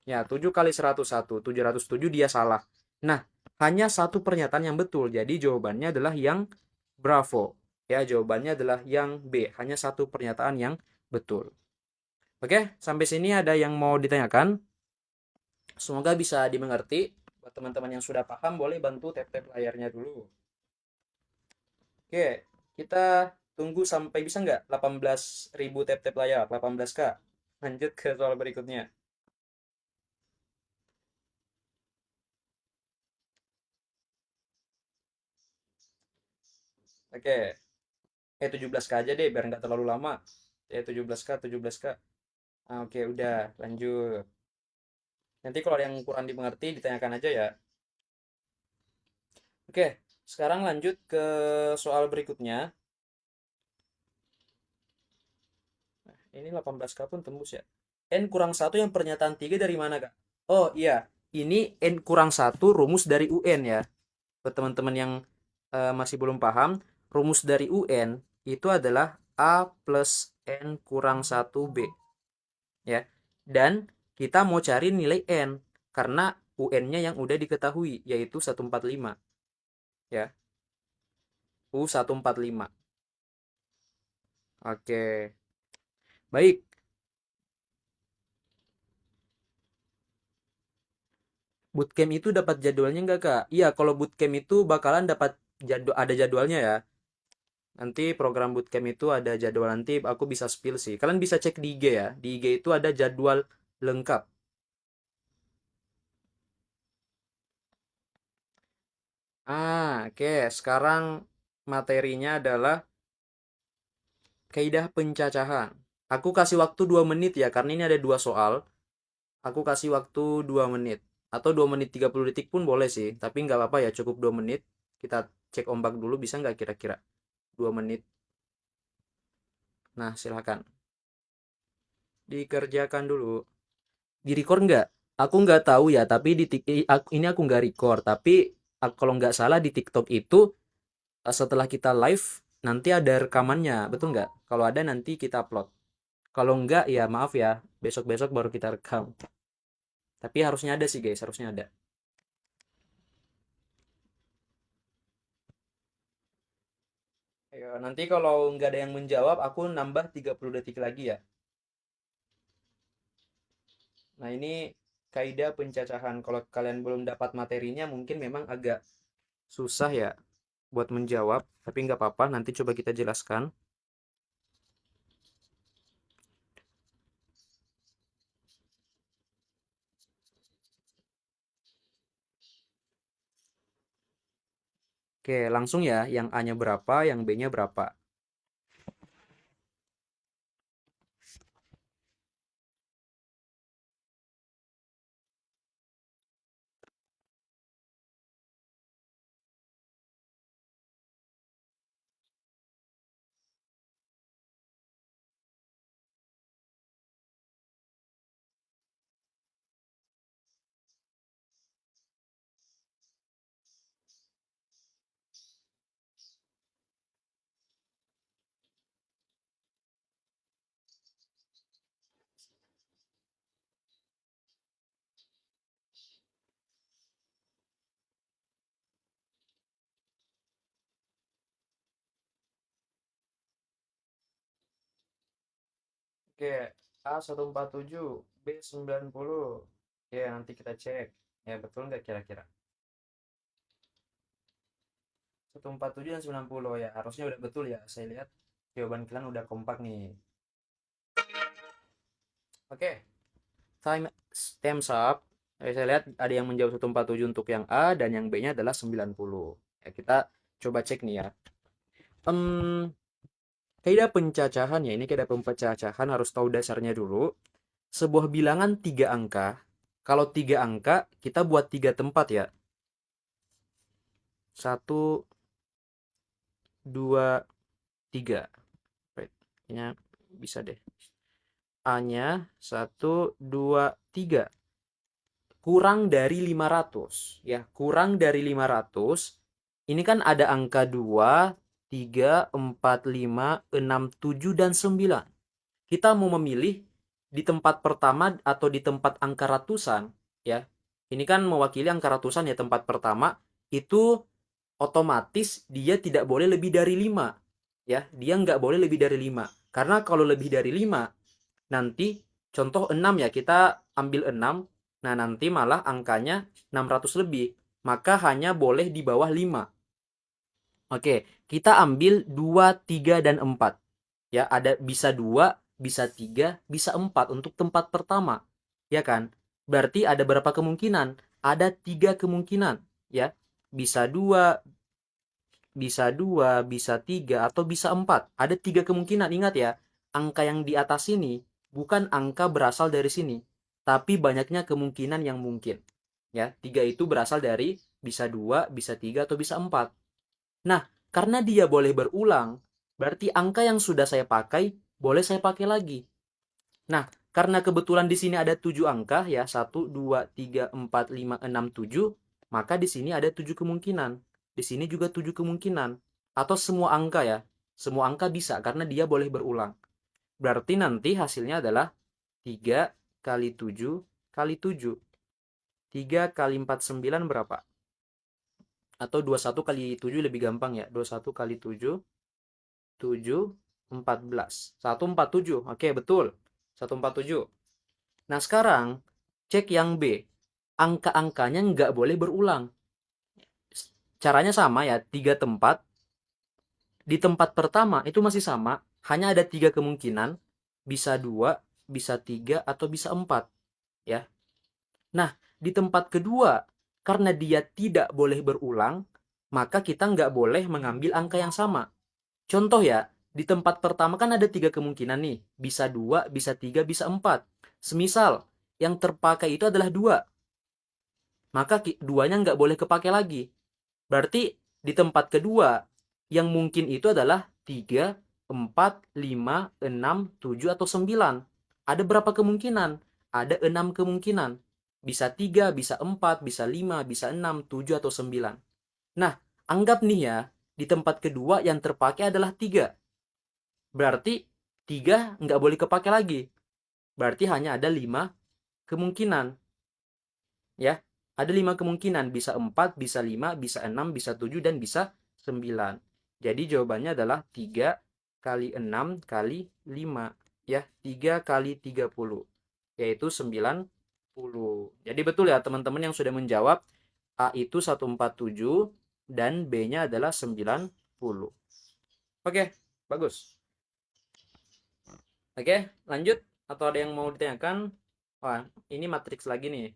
Ya, 7 kali 101, 707, dia salah. Nah, hanya satu pernyataan yang betul. Jadi jawabannya adalah yang bravo. Ya, jawabannya adalah yang B. Hanya satu pernyataan yang betul. Oke, sampai sini ada yang mau ditanyakan? Semoga bisa dimengerti. Buat teman-teman yang sudah paham, boleh bantu tap-tap layarnya dulu. Oke, kita tunggu sampai bisa nggak 18.000 tap-tap layar, 18K. Lanjut ke soal berikutnya. Oke, 17K aja deh biar nggak terlalu lama. 17K, 17K. Oke, udah lanjut. Nanti kalau ada yang kurang dimengerti ditanyakan aja ya. Oke, sekarang lanjut ke soal berikutnya. Nah, ini 18K pun tembus ya. N kurang 1 yang pernyataan 3 dari mana, Kak? Oh iya, ini N kurang 1 rumus dari UN ya. Buat teman-teman yang masih belum paham, rumus dari UN itu adalah A plus N kurang 1B. Ya. Dan kita mau cari nilai N karena UN-nya yang udah diketahui yaitu 145, ya. U145. Oke. Baik. Bootcamp itu dapat jadwalnya nggak, Kak? Iya, kalau bootcamp itu bakalan dapat jadwal, ada jadwalnya ya. Nanti program bootcamp itu ada jadwal, nanti aku bisa spill sih. Kalian bisa cek di IG ya. Di IG itu ada jadwal lengkap. Oke. Sekarang materinya adalah kaidah pencacahan. Aku kasih waktu 2 menit ya, karena ini ada dua soal. Aku kasih waktu 2 menit. Atau 2 menit 30 detik pun boleh sih. Tapi nggak apa-apa ya, cukup 2 menit. Kita cek ombak dulu, bisa nggak kira-kira? 2 menit. Nah, silahkan. Dikerjakan dulu. Di record nggak? Aku nggak tahu ya, tapi ini aku nggak record. Tapi kalau nggak salah di TikTok itu setelah kita live nanti ada rekamannya, betul nggak? Kalau ada nanti kita upload. Kalau nggak ya maaf ya, besok-besok baru kita rekam. Tapi harusnya ada sih guys, harusnya ada. Ayo, nanti kalau nggak ada yang menjawab, aku nambah 30 detik lagi ya. Nah ini kaidah pencacahan. Kalau kalian belum dapat materinya, mungkin memang agak susah ya buat menjawab. Tapi nggak apa-apa, nanti coba kita jelaskan. Oke, langsung ya, yang A-nya berapa, yang B-nya berapa. Oke, A147, B90. Oke, nanti kita cek. Ya, betul nggak kira-kira? 147 dan 90 ya, harusnya udah betul ya. Saya lihat jawaban kalian udah kompak nih. Oke, time's up. Saya lihat ada yang menjawab 147 untuk yang A dan yang B-nya adalah 90. Ya, kita coba cek nih ya. Em, kaidah pencacahan ya, ini kaidah pencacahan harus tahu dasarnya dulu. Sebuah bilangan 3 angka, kalau 3 angka kita buat 3 tempat ya. 1, 2, 3. Wait, kayaknya bisa deh. A-nya 1, 2, 3. Kurang dari 500 ya, kurang dari 500. Ini kan ada angka 2, 3, 4, 5, 6, 7 dan 9. Kita mau memilih di tempat pertama atau di tempat angka ratusan ya. Ini kan mewakili angka ratusan ya, tempat pertama itu otomatis dia tidak boleh lebih dari 5 ya. Dia nggak boleh lebih dari 5. Karena kalau lebih dari 5 nanti contoh 6 ya, kita ambil 6. Nah, nanti malah angkanya 600 lebih. Maka hanya boleh di bawah 5. Oke, kita ambil 2, 3 dan 4. Ya, ada bisa 2, bisa 3, bisa 4 untuk tempat pertama. Ya kan? Berarti ada berapa kemungkinan? Ada 3 kemungkinan, ya. Bisa 2, bisa 2, bisa 3 atau bisa 4. Ada 3 kemungkinan. Ingat ya, angka yang di atas ini bukan angka berasal dari sini, tapi banyaknya kemungkinan yang mungkin. Ya, 3 itu berasal dari bisa 2, bisa 3 atau bisa 4. Nah, karena dia boleh berulang, berarti angka yang sudah saya pakai boleh saya pakai lagi. Nah, karena kebetulan di sini ada 7 angka ya, 1, 2, 3, 4, 5, 6, 7, maka di sini ada 7 kemungkinan. Di sini juga 7 kemungkinan. Atau semua angka ya. Semua angka bisa karena dia boleh berulang. Berarti nanti hasilnya adalah 3 kali 7 kali 7. 3 kali 4 9 berapa? Atau 21 kali 7 lebih gampang ya. 21 kali 7, 7, 14. 147. Oke, betul. 147. Nah, sekarang cek yang B. angka-angkanya nggak boleh berulang. Caranya sama ya, 3 tempat. Di tempat pertama itu masih sama, hanya ada 3 kemungkinan, bisa 2, bisa 3, atau bisa 4. Ya. Nah, di tempat kedua, karena dia tidak boleh berulang, maka kita nggak boleh mengambil angka yang sama. Contoh ya, di tempat pertama kan ada 3 kemungkinan nih, bisa 2, bisa 3, bisa 4. Semisal, yang terpakai itu adalah 2, maka duanya nggak boleh kepakai lagi. Berarti di tempat kedua, yang mungkin itu adalah 3, 4, 5, 6, 7, atau 9. Ada berapa kemungkinan? Ada 6 kemungkinan. Bisa 3, bisa 4, bisa 5, bisa 6, 7, atau 9. Nah, anggap nih ya, di tempat kedua yang terpakai adalah 3. Berarti 3 nggak boleh kepakai lagi. Berarti hanya ada 5 kemungkinan. Ya, ada 5 kemungkinan, bisa 4, bisa 5, bisa 6, bisa 7, dan bisa 9. Jadi jawabannya adalah 3 kali 6 kali 5. Ya, 3 kali 30, yaitu 90. Jadi betul ya teman-teman yang sudah menjawab, A itu 147 dan B-nya adalah 90. Oke, bagus. Oke, lanjut. Atau ada yang mau ditanyakan? Wah, ini matriks lagi nih.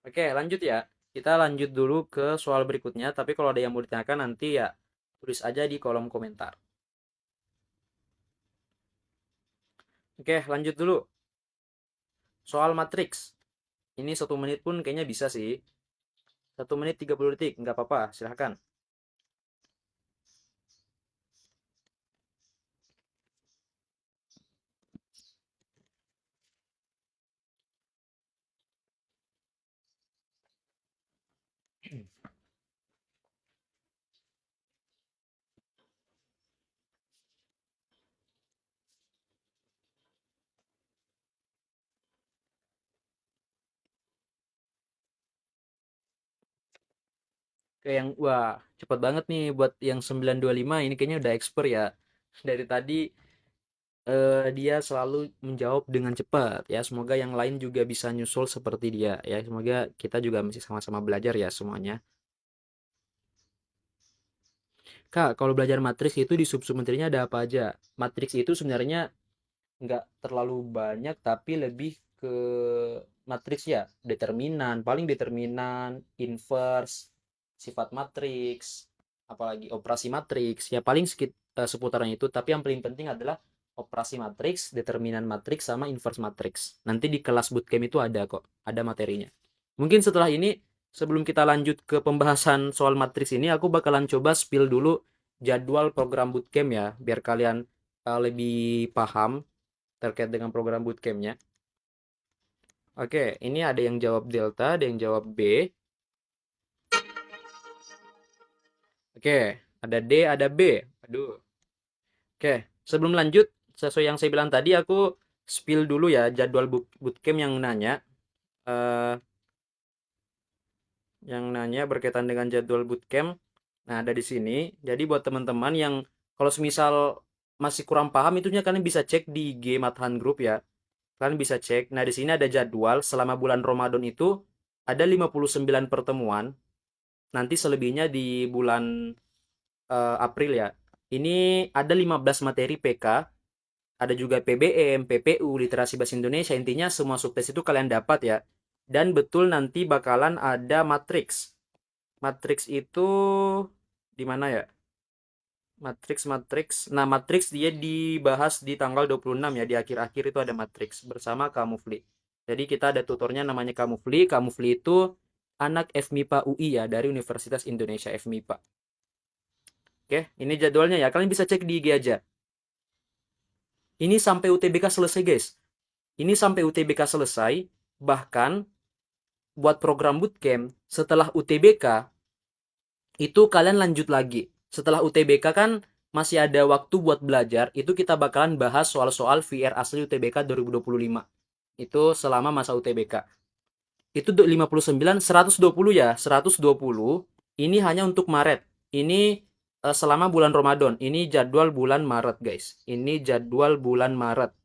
Oke, lanjut ya. Kita lanjut dulu ke soal berikutnya, tapi kalau ada yang mau ditanyakan nanti ya tulis aja di kolom komentar. Oke, lanjut dulu. Soal matriks. Ini 1 menit pun kayaknya bisa sih. 1 menit 30 detik, nggak apa-apa, silahkan. Oke, yang wah, cepet banget nih buat yang 925 ini kayaknya udah expert ya. Dari tadi dia selalu menjawab dengan cepat ya. Semoga yang lain juga bisa nyusul seperti dia ya. Semoga kita juga masih sama-sama belajar ya semuanya. Kak, kalau belajar matriks itu di sub-sub materinya ada apa aja? Matriks itu sebenarnya nggak terlalu banyak, tapi lebih ke matriks ya. Determinan, paling determinan, inverse, sifat matriks, apalagi operasi matriks. Ya paling seputaran itu, tapi yang paling penting adalah operasi matriks, determinan matriks, sama inverse matriks. Nanti di kelas bootcamp itu ada kok, ada materinya. Mungkin setelah ini, sebelum kita lanjut ke pembahasan soal matriks ini, aku bakalan coba spill dulu jadwal program bootcamp ya, biar kalian lebih paham terkait dengan program bootcampnya. Oke, ini ada yang jawab Delta, ada yang jawab B. Oke, ada D, ada B. Aduh. Oke, sebelum lanjut, sesuai yang saya bilang tadi, aku spill dulu ya jadwal bootcamp eh, yang nanya berkaitan dengan jadwal bootcamp. Nah, ada di sini. Jadi buat teman-teman yang kalau semisal masih kurang paham, itunya kalian bisa cek di IG Mathan Group ya. Kalian bisa cek. Nah, di sini ada jadwal selama bulan Ramadan itu ada 59 pertemuan. Nanti selebihnya di bulan April ya. Ini ada 15 materi PK, ada juga PBM, PPU, literasi bahasa Indonesia. Intinya semua subtes itu kalian dapat ya. Dan betul nanti bakalan ada matriks. Matriks itu di mana ya? Matriks. Nah, matriks dia dibahas di tanggal 26 ya, di akhir-akhir itu ada matriks bersama Kamufli. Jadi kita ada tutornya namanya Kamufli. Kamufli itu anak FMIPA UI ya, dari Universitas Indonesia FMIPA. Oke, ini jadwalnya ya. Kalian bisa cek di IG aja. Ini sampai UTBK selesai, guys. Ini sampai UTBK selesai. Bahkan buat program bootcamp setelah UTBK itu kalian lanjut lagi. Setelah UTBK kan masih ada waktu buat belajar. Itu kita bakalan bahas soal-soal VR asli UTBK 2025. Itu selama masa UTBK. Itu 59, 120 ya. 120 ini hanya untuk Maret. Ini selama bulan Ramadan. Ini jadwal bulan Maret, guys. Ini jadwal bulan Maret.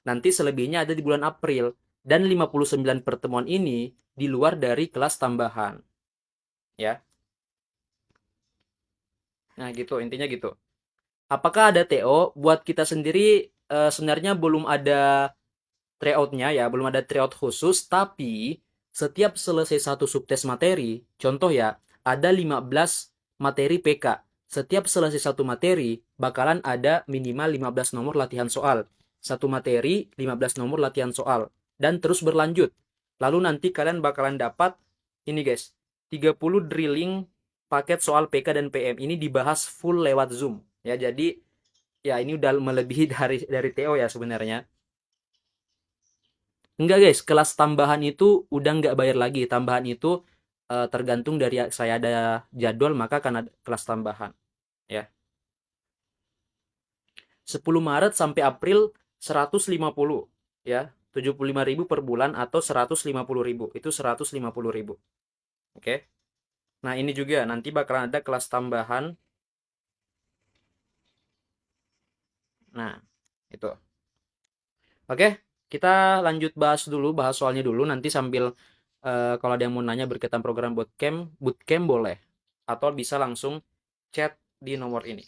Nanti selebihnya ada di bulan April. Dan 59 pertemuan ini di luar dari kelas tambahan. Ya. Nah, gitu. Intinya gitu. Apakah ada TO? Buat kita sendiri sebenarnya belum ada tryout-nya ya, belum ada tryout khusus, tapi setiap selesai satu subtes materi, contoh ya, ada 15 materi PK. Setiap selesai satu materi, bakalan ada minimal 15 nomor latihan soal. Satu materi, 15 nomor latihan soal. Dan terus berlanjut. Lalu nanti kalian bakalan dapat, ini guys, 30 drilling paket soal PK dan PM. Ini dibahas full lewat Zoom. Ya, jadi ya ini udah melebihi dari TO ya sebenarnya. Enggak guys, kelas tambahan itu udah nggak bayar lagi. Tambahan itu tergantung dari saya ada jadwal maka akan ada kelas tambahan ya. 10 Maret sampai April 150 ya. 75.000 per bulan atau 150.000. Itu 150.000. Oke. Nah, ini juga nanti bakalan ada kelas tambahan. Nah, itu. Oke, kita lanjut bahas dulu, bahas soalnya dulu nanti sambil kalau ada yang mau nanya berkaitan program bootcamp, bootcamp boleh. Atau bisa langsung chat di nomor ini.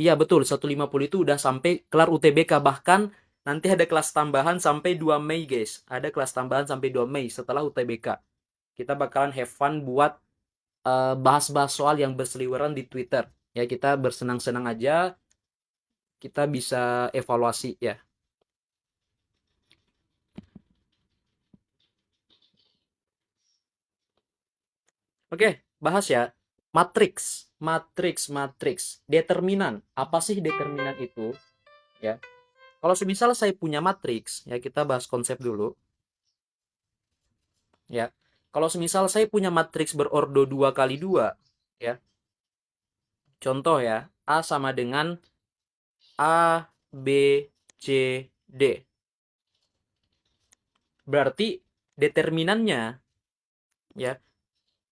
Iya betul, 150 itu udah sampai kelar UTBK. Bahkan nanti ada kelas tambahan sampai 2 Mei guys. Ada kelas tambahan sampai 2 Mei setelah UTBK. Kita bakalan have fun buat bahas-bahas soal yang berseliweran di Twitter. Ya kita bersenang-senang aja, kita bisa evaluasi ya. Oke, bahas ya. Matriks, matriks. Determinan. Apa sih determinan itu? Ya. Kalau semisal saya punya matriks, ya kita bahas konsep dulu. Ya. Kalau semisal saya punya matriks berordo 2 kali 2, ya. Contoh ya, A sama dengan A, B, C, D. Berarti determinannya, ya,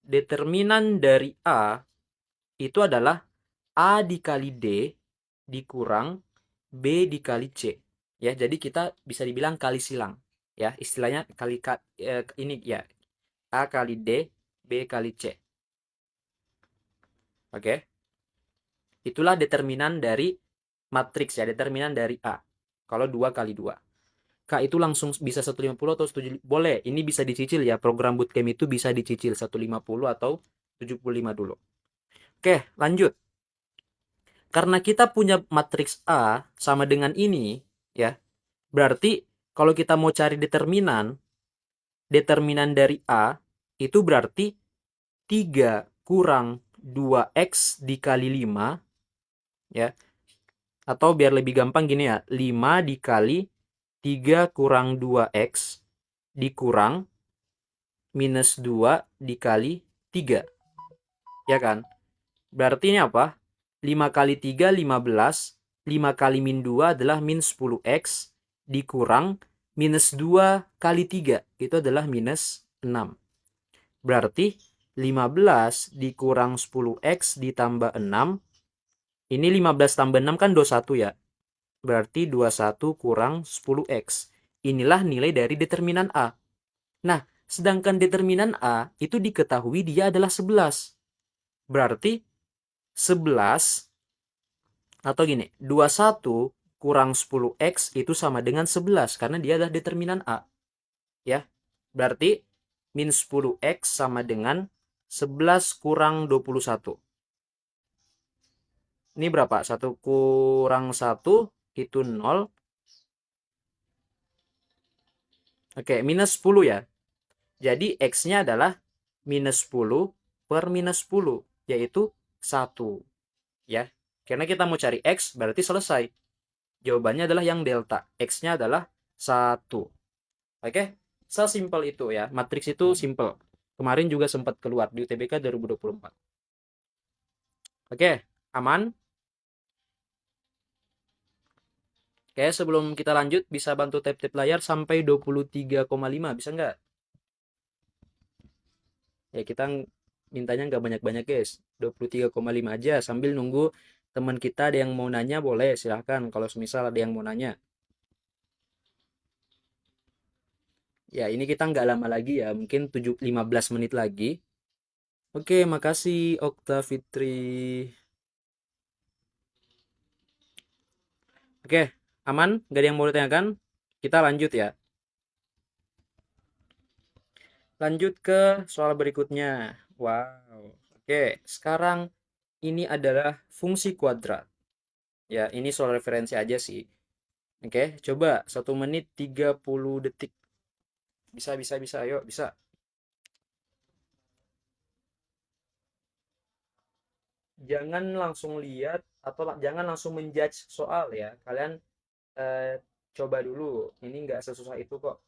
determinan dari A itu adalah A dikali D dikurang B dikali C. Ya, jadi kita bisa dibilang kali silang. Ya, istilahnya ini ya, A kali D, B kali C. Oke. Itulah determinan dari matriks ya, determinan dari A. Kalau 2 kali 2. Kak itu langsung bisa 150 atau 175? Boleh, ini bisa dicicil ya. Program bootcamp itu bisa dicicil 150 atau 75 dulu. Oke, lanjut. Karena kita punya matriks A sama dengan ini, ya. Berarti kalau kita mau cari determinan dari A itu berarti 3 kurang 2x dikali 5 ya. Atau biar lebih gampang gini ya, 5 dikali 3 kurang 2x dikurang minus 2 dikali 3. Ya kan? Berarti ini apa? 5 kali 3, 15. 5 kali min 2 adalah min 10x dikurang minus 2 kali 3. Itu adalah minus 6. Berarti 15 dikurang 10x ditambah 6. Ini 15 tambah 6 kan 21 ya. Berarti 21 kurang 10x. Inilah nilai dari determinan A. Nah, sedangkan determinan A itu diketahui dia adalah 11. Berarti 11 atau gini, 21 kurang 10x itu sama dengan 11 karena dia adalah determinan A. Ya. Berarti min 10x sama dengan 11 kurang 21. Ini berapa? 1 kurang 1 itu 0. Oke, minus 10 ya. Jadi X-nya adalah minus 10 per minus 10, yaitu 1. Ya, karena kita mau cari X, berarti selesai. Jawabannya adalah yang delta. X-nya adalah 1. Oke, sesimpel itu ya. Matriks itu simple. Kemarin juga sempat keluar di UTBK 2024. Oke, aman? Oke, sebelum kita lanjut, bisa bantu tap-tap layar sampai 23,5. Bisa nggak? Ya, kita mintanya nggak banyak-banyak guys. 23,5 aja. Sambil nunggu teman kita ada yang mau nanya, boleh silahkan. Kalau semisal ada yang mau nanya. Ya, ini kita nggak lama lagi ya, mungkin 15 menit lagi. Oke, makasih Okta Fitri. Oke, aman? Gak ada yang mau ditanyakan? Kita lanjut ya. Lanjut ke soal berikutnya. Wow. Oke, sekarang ini adalah fungsi kuadrat. Ya, ini soal referensi aja sih. Oke, coba 1 menit 30 detik. Bisa, bisa, bisa. Ayo, bisa. Jangan langsung lihat atau jangan langsung menjudge soal ya. Kalian eh, coba dulu. Ini nggak sesusah itu kok.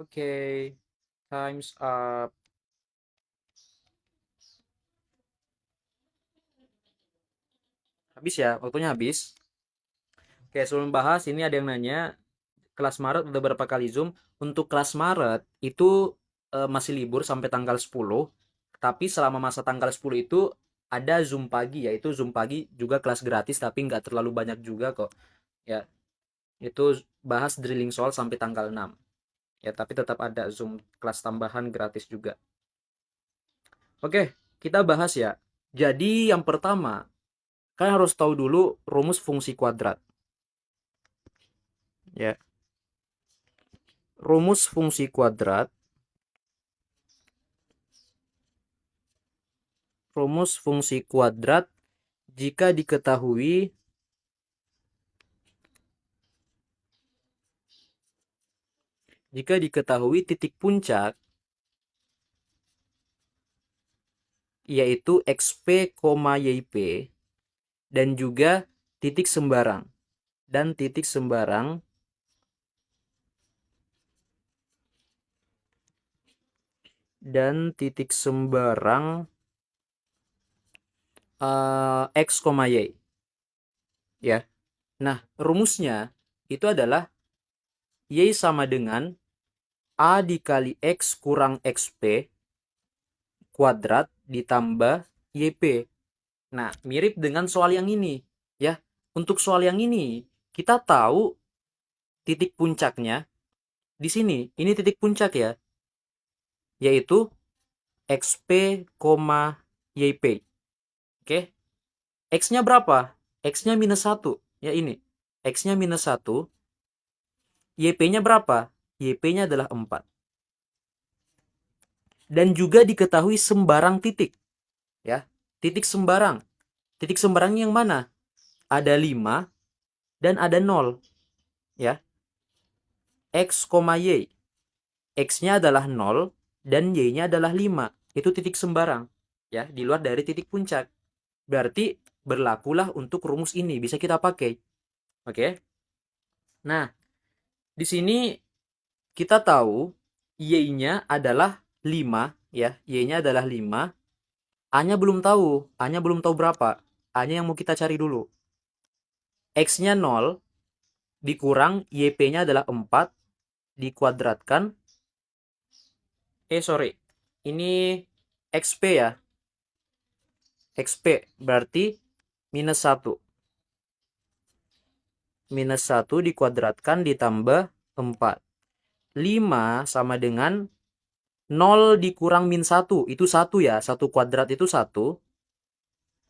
Oke, time's up. Habis ya, waktunya habis. Oke, sebelum bahas, ini ada yang nanya, kelas Maret udah berapa kali Zoom? Untuk kelas Maret, itu masih libur sampai tanggal 10. Tapi selama masa tanggal 10 itu, ada Zoom pagi, yaitu Zoom pagi juga kelas gratis, tapi nggak terlalu banyak juga kok. Ya, itu bahas drilling soal sampai tanggal 6. Ya, tapi tetap ada Zoom kelas tambahan gratis juga. Oke, kita bahas ya. Jadi yang pertama, kalian harus tahu dulu rumus fungsi kuadrat. Ya, rumus fungsi kuadrat. Rumus fungsi kuadrat jika diketahui titik puncak yaitu XP, YP dan juga titik sembarang dan titik sembarang X, Y ya. Nah, rumusnya itu adalah Y sama dengan A dikali X kurang XP kuadrat ditambah YP. Nah, mirip dengan soal yang ini ya. Untuk soal yang ini, kita tahu titik puncaknya di sini. Ini titik puncak ya, yaitu XP, YP. Oke. X-nya berapa? X-nya minus 1. Ya ini. X-nya minus 1. YP-nya berapa? YP-nya adalah 4. Dan juga diketahui sembarang titik. Ya. Titik sembarang. Titik sembarangnya yang mana? Ada 5 dan ada 0. Ya. X, Y. X-nya adalah 0 dan Y-nya adalah 5. Itu titik sembarang. Ya, di luar dari titik puncak. Berarti berlakulah untuk rumus ini. Bisa kita pakai. Oke. Nah, di sini kita tahu Y-nya adalah 5. Ya, Y-nya adalah 5. A-nya belum tahu. A-nya belum tahu berapa. A-nya yang mau kita cari dulu. X-nya 0 dikurang YP-nya adalah 4 dikuadratkan. Sorry. Ini XP ya. XP berarti minus 1. minus 1 dikuadratkan ditambah 4. 5 sama dengan 0 dikurang min 1. Itu 1 ya. 1 kuadrat itu 1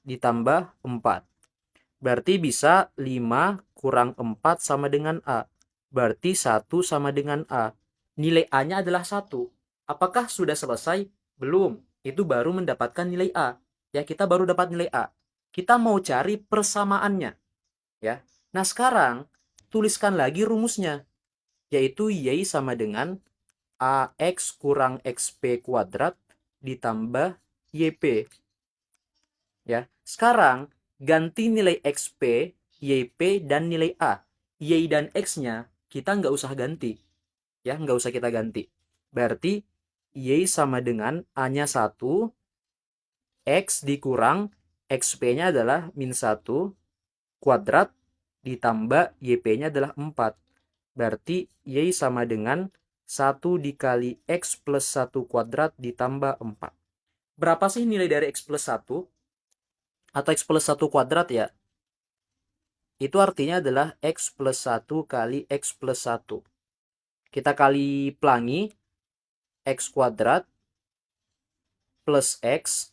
ditambah 4. Berarti bisa 5 kurang 4 sama dengan A. Berarti 1 sama dengan A. Nilai A-nya adalah 1. Apakah sudah selesai? Belum. Itu baru mendapatkan nilai A. Ya, kita baru dapat nilai A. Kita mau cari persamaannya. Ya. Nah, sekarang tuliskan lagi rumusnya. Yaitu Y sama dengan AX kurang XP kuadrat ditambah YP. Ya. Sekarang ganti nilai XP, YP, dan nilai A. Y dan X-nya kita nggak usah ganti. Ya, nggak usah kita ganti. Berarti Y sama dengan A-nya 1, X dikurang XP-nya adalah min 1 kuadrat ditambah YP-nya adalah 4. Berarti Y sama dengan 1 dikali X plus 1 kuadrat ditambah 4. Berapa sih nilai dari X plus 1? Atau X plus 1 kuadrat ya? Itu artinya adalah X plus 1 kali X plus 1. Kita kali pelangi, X kuadrat plus X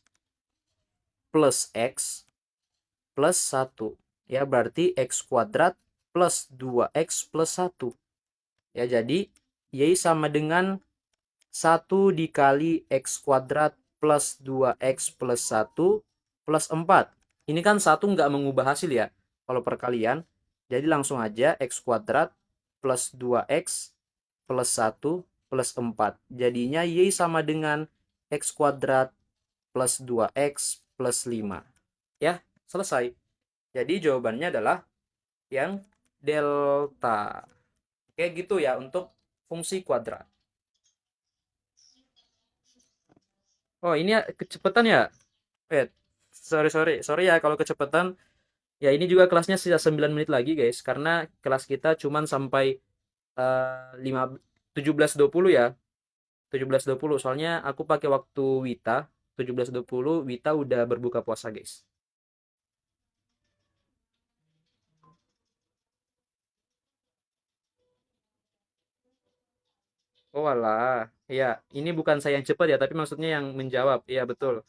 plus X plus 1. Ya, berarti X kuadrat plus 2X plus 1. Ya, jadi Y sama dengan 1 dikali X kuadrat plus 2X plus 1 plus 4. Ini kan 1 nggak mengubah hasil ya, kalau perkalian. Jadi langsung aja X kuadrat plus 2X plus 1 plus 4. Jadinya Y sama dengan X kuadrat plus 2X plus 5. Ya, selesai. Jadi jawabannya adalah yang delta. Oke, gitu ya untuk fungsi kuadrat. Oh, ini ya kecepatan ya? Eh, sorry ya kalau kecepatan. Ya, ini juga kelasnya sisa 9 menit lagi, guys. Karena kelas kita cuman sampai 17.20 ya. 17.20. Soalnya aku pakai waktu Wita. 17.20 Wita udah berbuka puasa, guys. Oh alah. Ya, ini bukan saya yang cepat ya, tapi maksudnya yang menjawab. Iya, betul.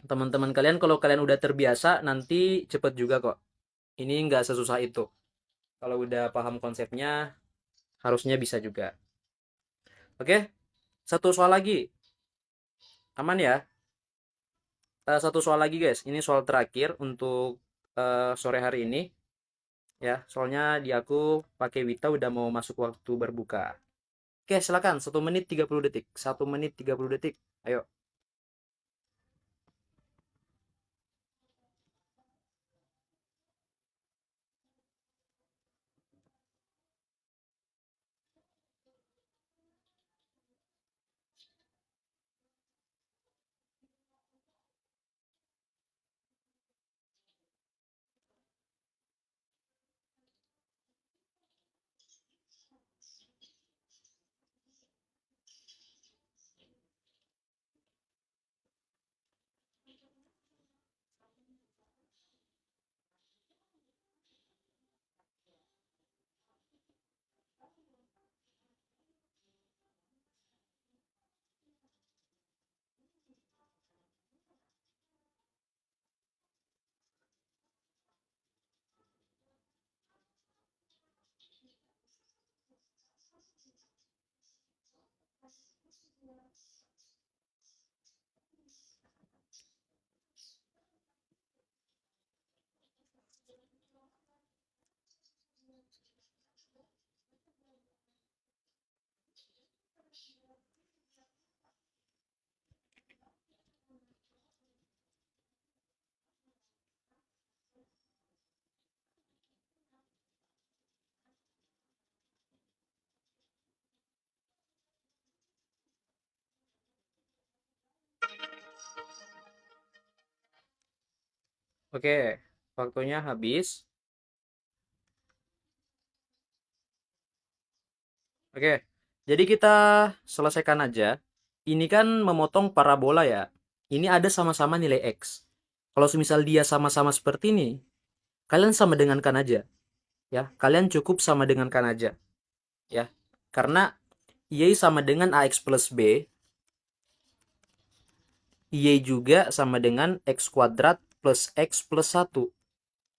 Teman-teman kalian kalau kalian udah terbiasa nanti cepet juga kok. Ini nggak sesusah itu. Kalau udah paham konsepnya harusnya bisa juga. Oke, satu soal lagi. Aman ya? Satu soal lagi guys. Ini soal terakhir untuk sore hari ini ya. Soalnya di aku pakai Wita udah mau masuk waktu berbuka. Oke, silakan. 1 menit 30 detik. 1 menit 30 detik. Ayo. Oke, waktunya habis. Oke, jadi kita selesaikan aja. Ini kan memotong parabola ya. Ini ada sama-sama nilai X. Kalau semisal dia sama-sama seperti ini, kalian sama dengankan aja. Ya, kalian cukup sama dengankan aja. Ya, karena Y sama dengan AX plus B, Y juga sama dengan X kuadrat plus X plus 1.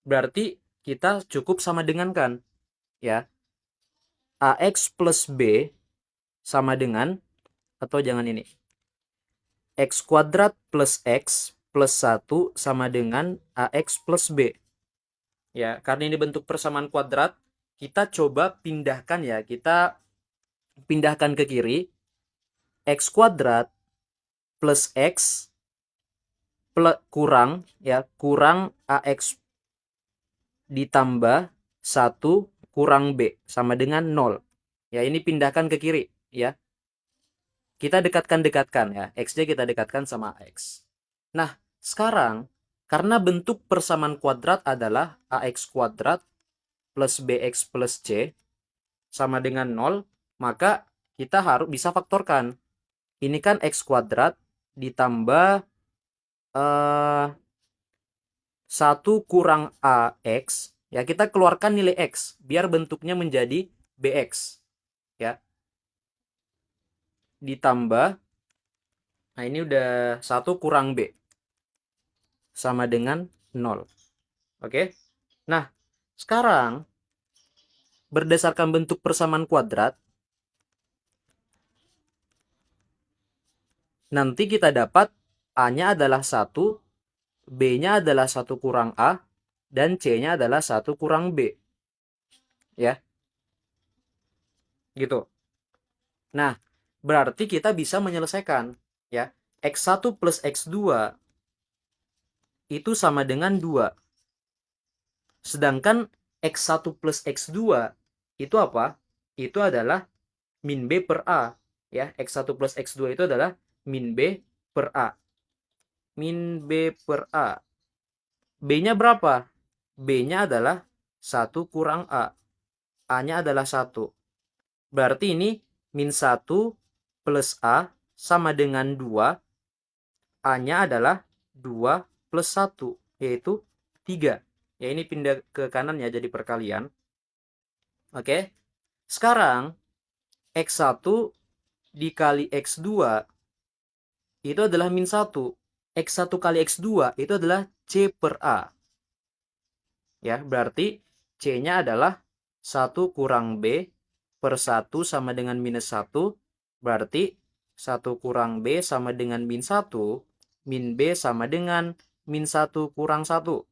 Berarti kita cukup sama dengankan. Ya, AX plus B sama dengan, atau jangan ini, X kuadrat plus X plus 1 sama dengan AX plus B. Ya, karena ini bentuk persamaan kuadrat, kita coba pindahkan ya. Kita pindahkan ke kiri. X kuadrat plus X plus kurang ya, kurang AX ditambah 1 kurang B sama dengan 0. Ya, ini pindahkan ke kiri ya. Kita dekatkan-dekatkan ya. X-nya kita dekatkan sama X. Nah, sekarang karena bentuk persamaan kuadrat adalah AX kuadrat plus BX plus C sama dengan 0, maka kita harus bisa faktorkan. Ini kan X kuadrat ditambah 1 kurang AX. Ya, kita keluarkan nilai X biar bentuknya menjadi BX. Ya, ditambah, nah ini udah 1 kurang B sama dengan 0. Oke. Nah, sekarang berdasarkan bentuk persamaan kuadrat, nanti kita dapat A-nya adalah 1, B-nya adalah 1 kurang A, dan C-nya adalah 1 kurang B. Ya, gitu. Nah, berarti kita bisa menyelesaikan. Ya, X1 plus X2 itu sama dengan 2. Sedangkan X1 plus X2 itu apa? Itu adalah min B per A. Ya, X1 plus X2 itu adalah min B per A. Min B per A. B-nya berapa? B-nya adalah 1 kurang A. A-nya adalah 1. Berarti ini min 1 plus A sama dengan 2. A-nya adalah 2 plus 1, yaitu 3. Ya, ini pindah ke kanan ya, jadi perkalian. Oke. Sekarang, X1 dikali X2 itu adalah min 1. X1 kali X2 itu adalah C per A. Ya, berarti C-nya adalah 1 kurang B per 1 sama dengan minus 1. Berarti 1 kurang B sama dengan min 1. Min B sama dengan min 1 kurang 1.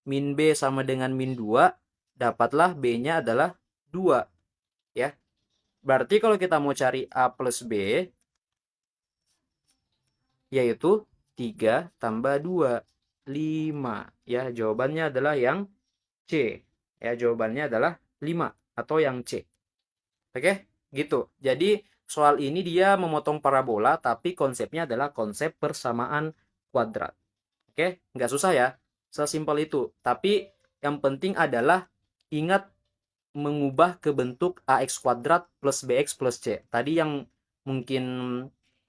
Min B sama dengan min 2. Dapatlah B-nya adalah 2. Ya, berarti kalau kita mau cari A plus B, yaitu 3 tambah 2, 5. Ya, jawabannya adalah yang C. Ya, jawabannya adalah 5 atau yang C. Oke, gitu. Jadi, soal ini dia memotong parabola, tapi konsepnya adalah konsep persamaan kuadrat. Oke, nggak susah ya. Sesimpel itu. Tapi, yang penting adalah ingat mengubah ke bentuk AX kuadrat plus BX plus C. Tadi yang mungkin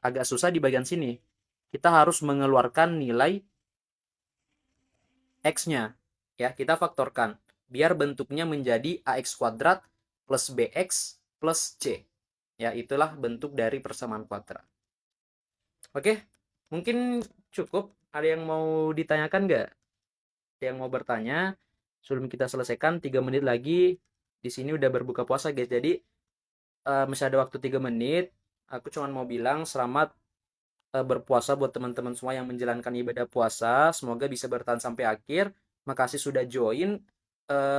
agak susah di bagian sini. Kita harus mengeluarkan nilai X-nya. Ya, kita faktorkan. Biar bentuknya menjadi AX kuadrat plus BX plus C. Ya, itulah bentuk dari persamaan kuadrat. Oke, mungkin cukup. Ada yang mau ditanyakan nggak? Ada yang mau bertanya? Sebelum kita selesaikan, 3 menit lagi. Di sini udah berbuka puasa, guys. Jadi, masih ada waktu 3 menit. Aku cuma mau bilang selamat berpuasa buat teman-teman semua yang menjalankan ibadah puasa. Semoga bisa bertahan sampai akhir. Makasih sudah join.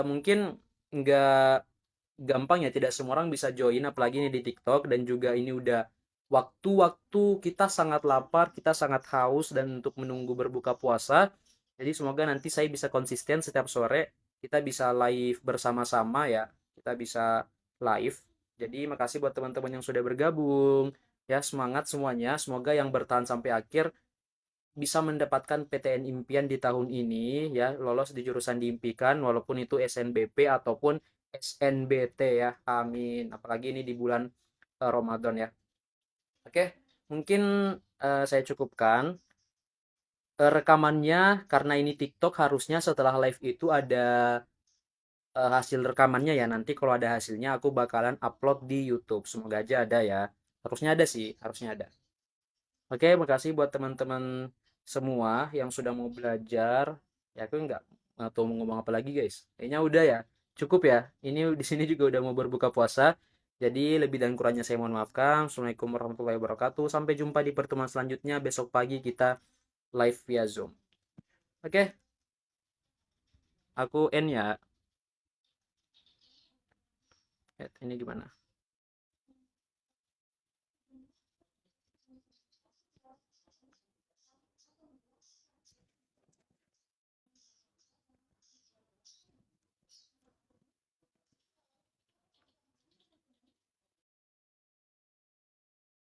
Mungkin nggak gampang ya, tidak semua orang bisa join, apalagi ini di TikTok, dan juga ini udah waktu-waktu kita sangat lapar, kita sangat haus dan untuk menunggu berbuka puasa. Jadi semoga nanti saya bisa konsisten setiap sore, kita bisa live bersama-sama ya, kita bisa live. Jadi makasih buat teman-teman yang sudah bergabung. Ya, semangat semuanya. Semoga yang bertahan sampai akhir bisa mendapatkan PTN impian di tahun ini ya, lolos di jurusan diimpikan walaupun itu SNBP ataupun SNBT ya. Amin. Apalagi ini di bulan Ramadan ya. Oke, mungkin saya cukupkan rekamannya karena ini TikTok, harusnya setelah live itu ada hasil rekamannya ya. Nanti kalau ada hasilnya aku bakalan upload di YouTube. Semoga aja ada ya. Harusnya ada sih, harusnya ada. Oke, makasih buat teman-teman semua yang sudah mau belajar. Ya aku nggak tahu mau ngomong apa lagi guys. Kayaknya udah ya, cukup ya. Ini di sini juga udah mau berbuka puasa. Jadi lebih dan kurangnya saya mohon maafkan. Assalamualaikum warahmatullahi wabarakatuh. Sampai jumpa di pertemuan selanjutnya besok pagi kita live via Zoom. Oke, aku end ya. Ini gimana?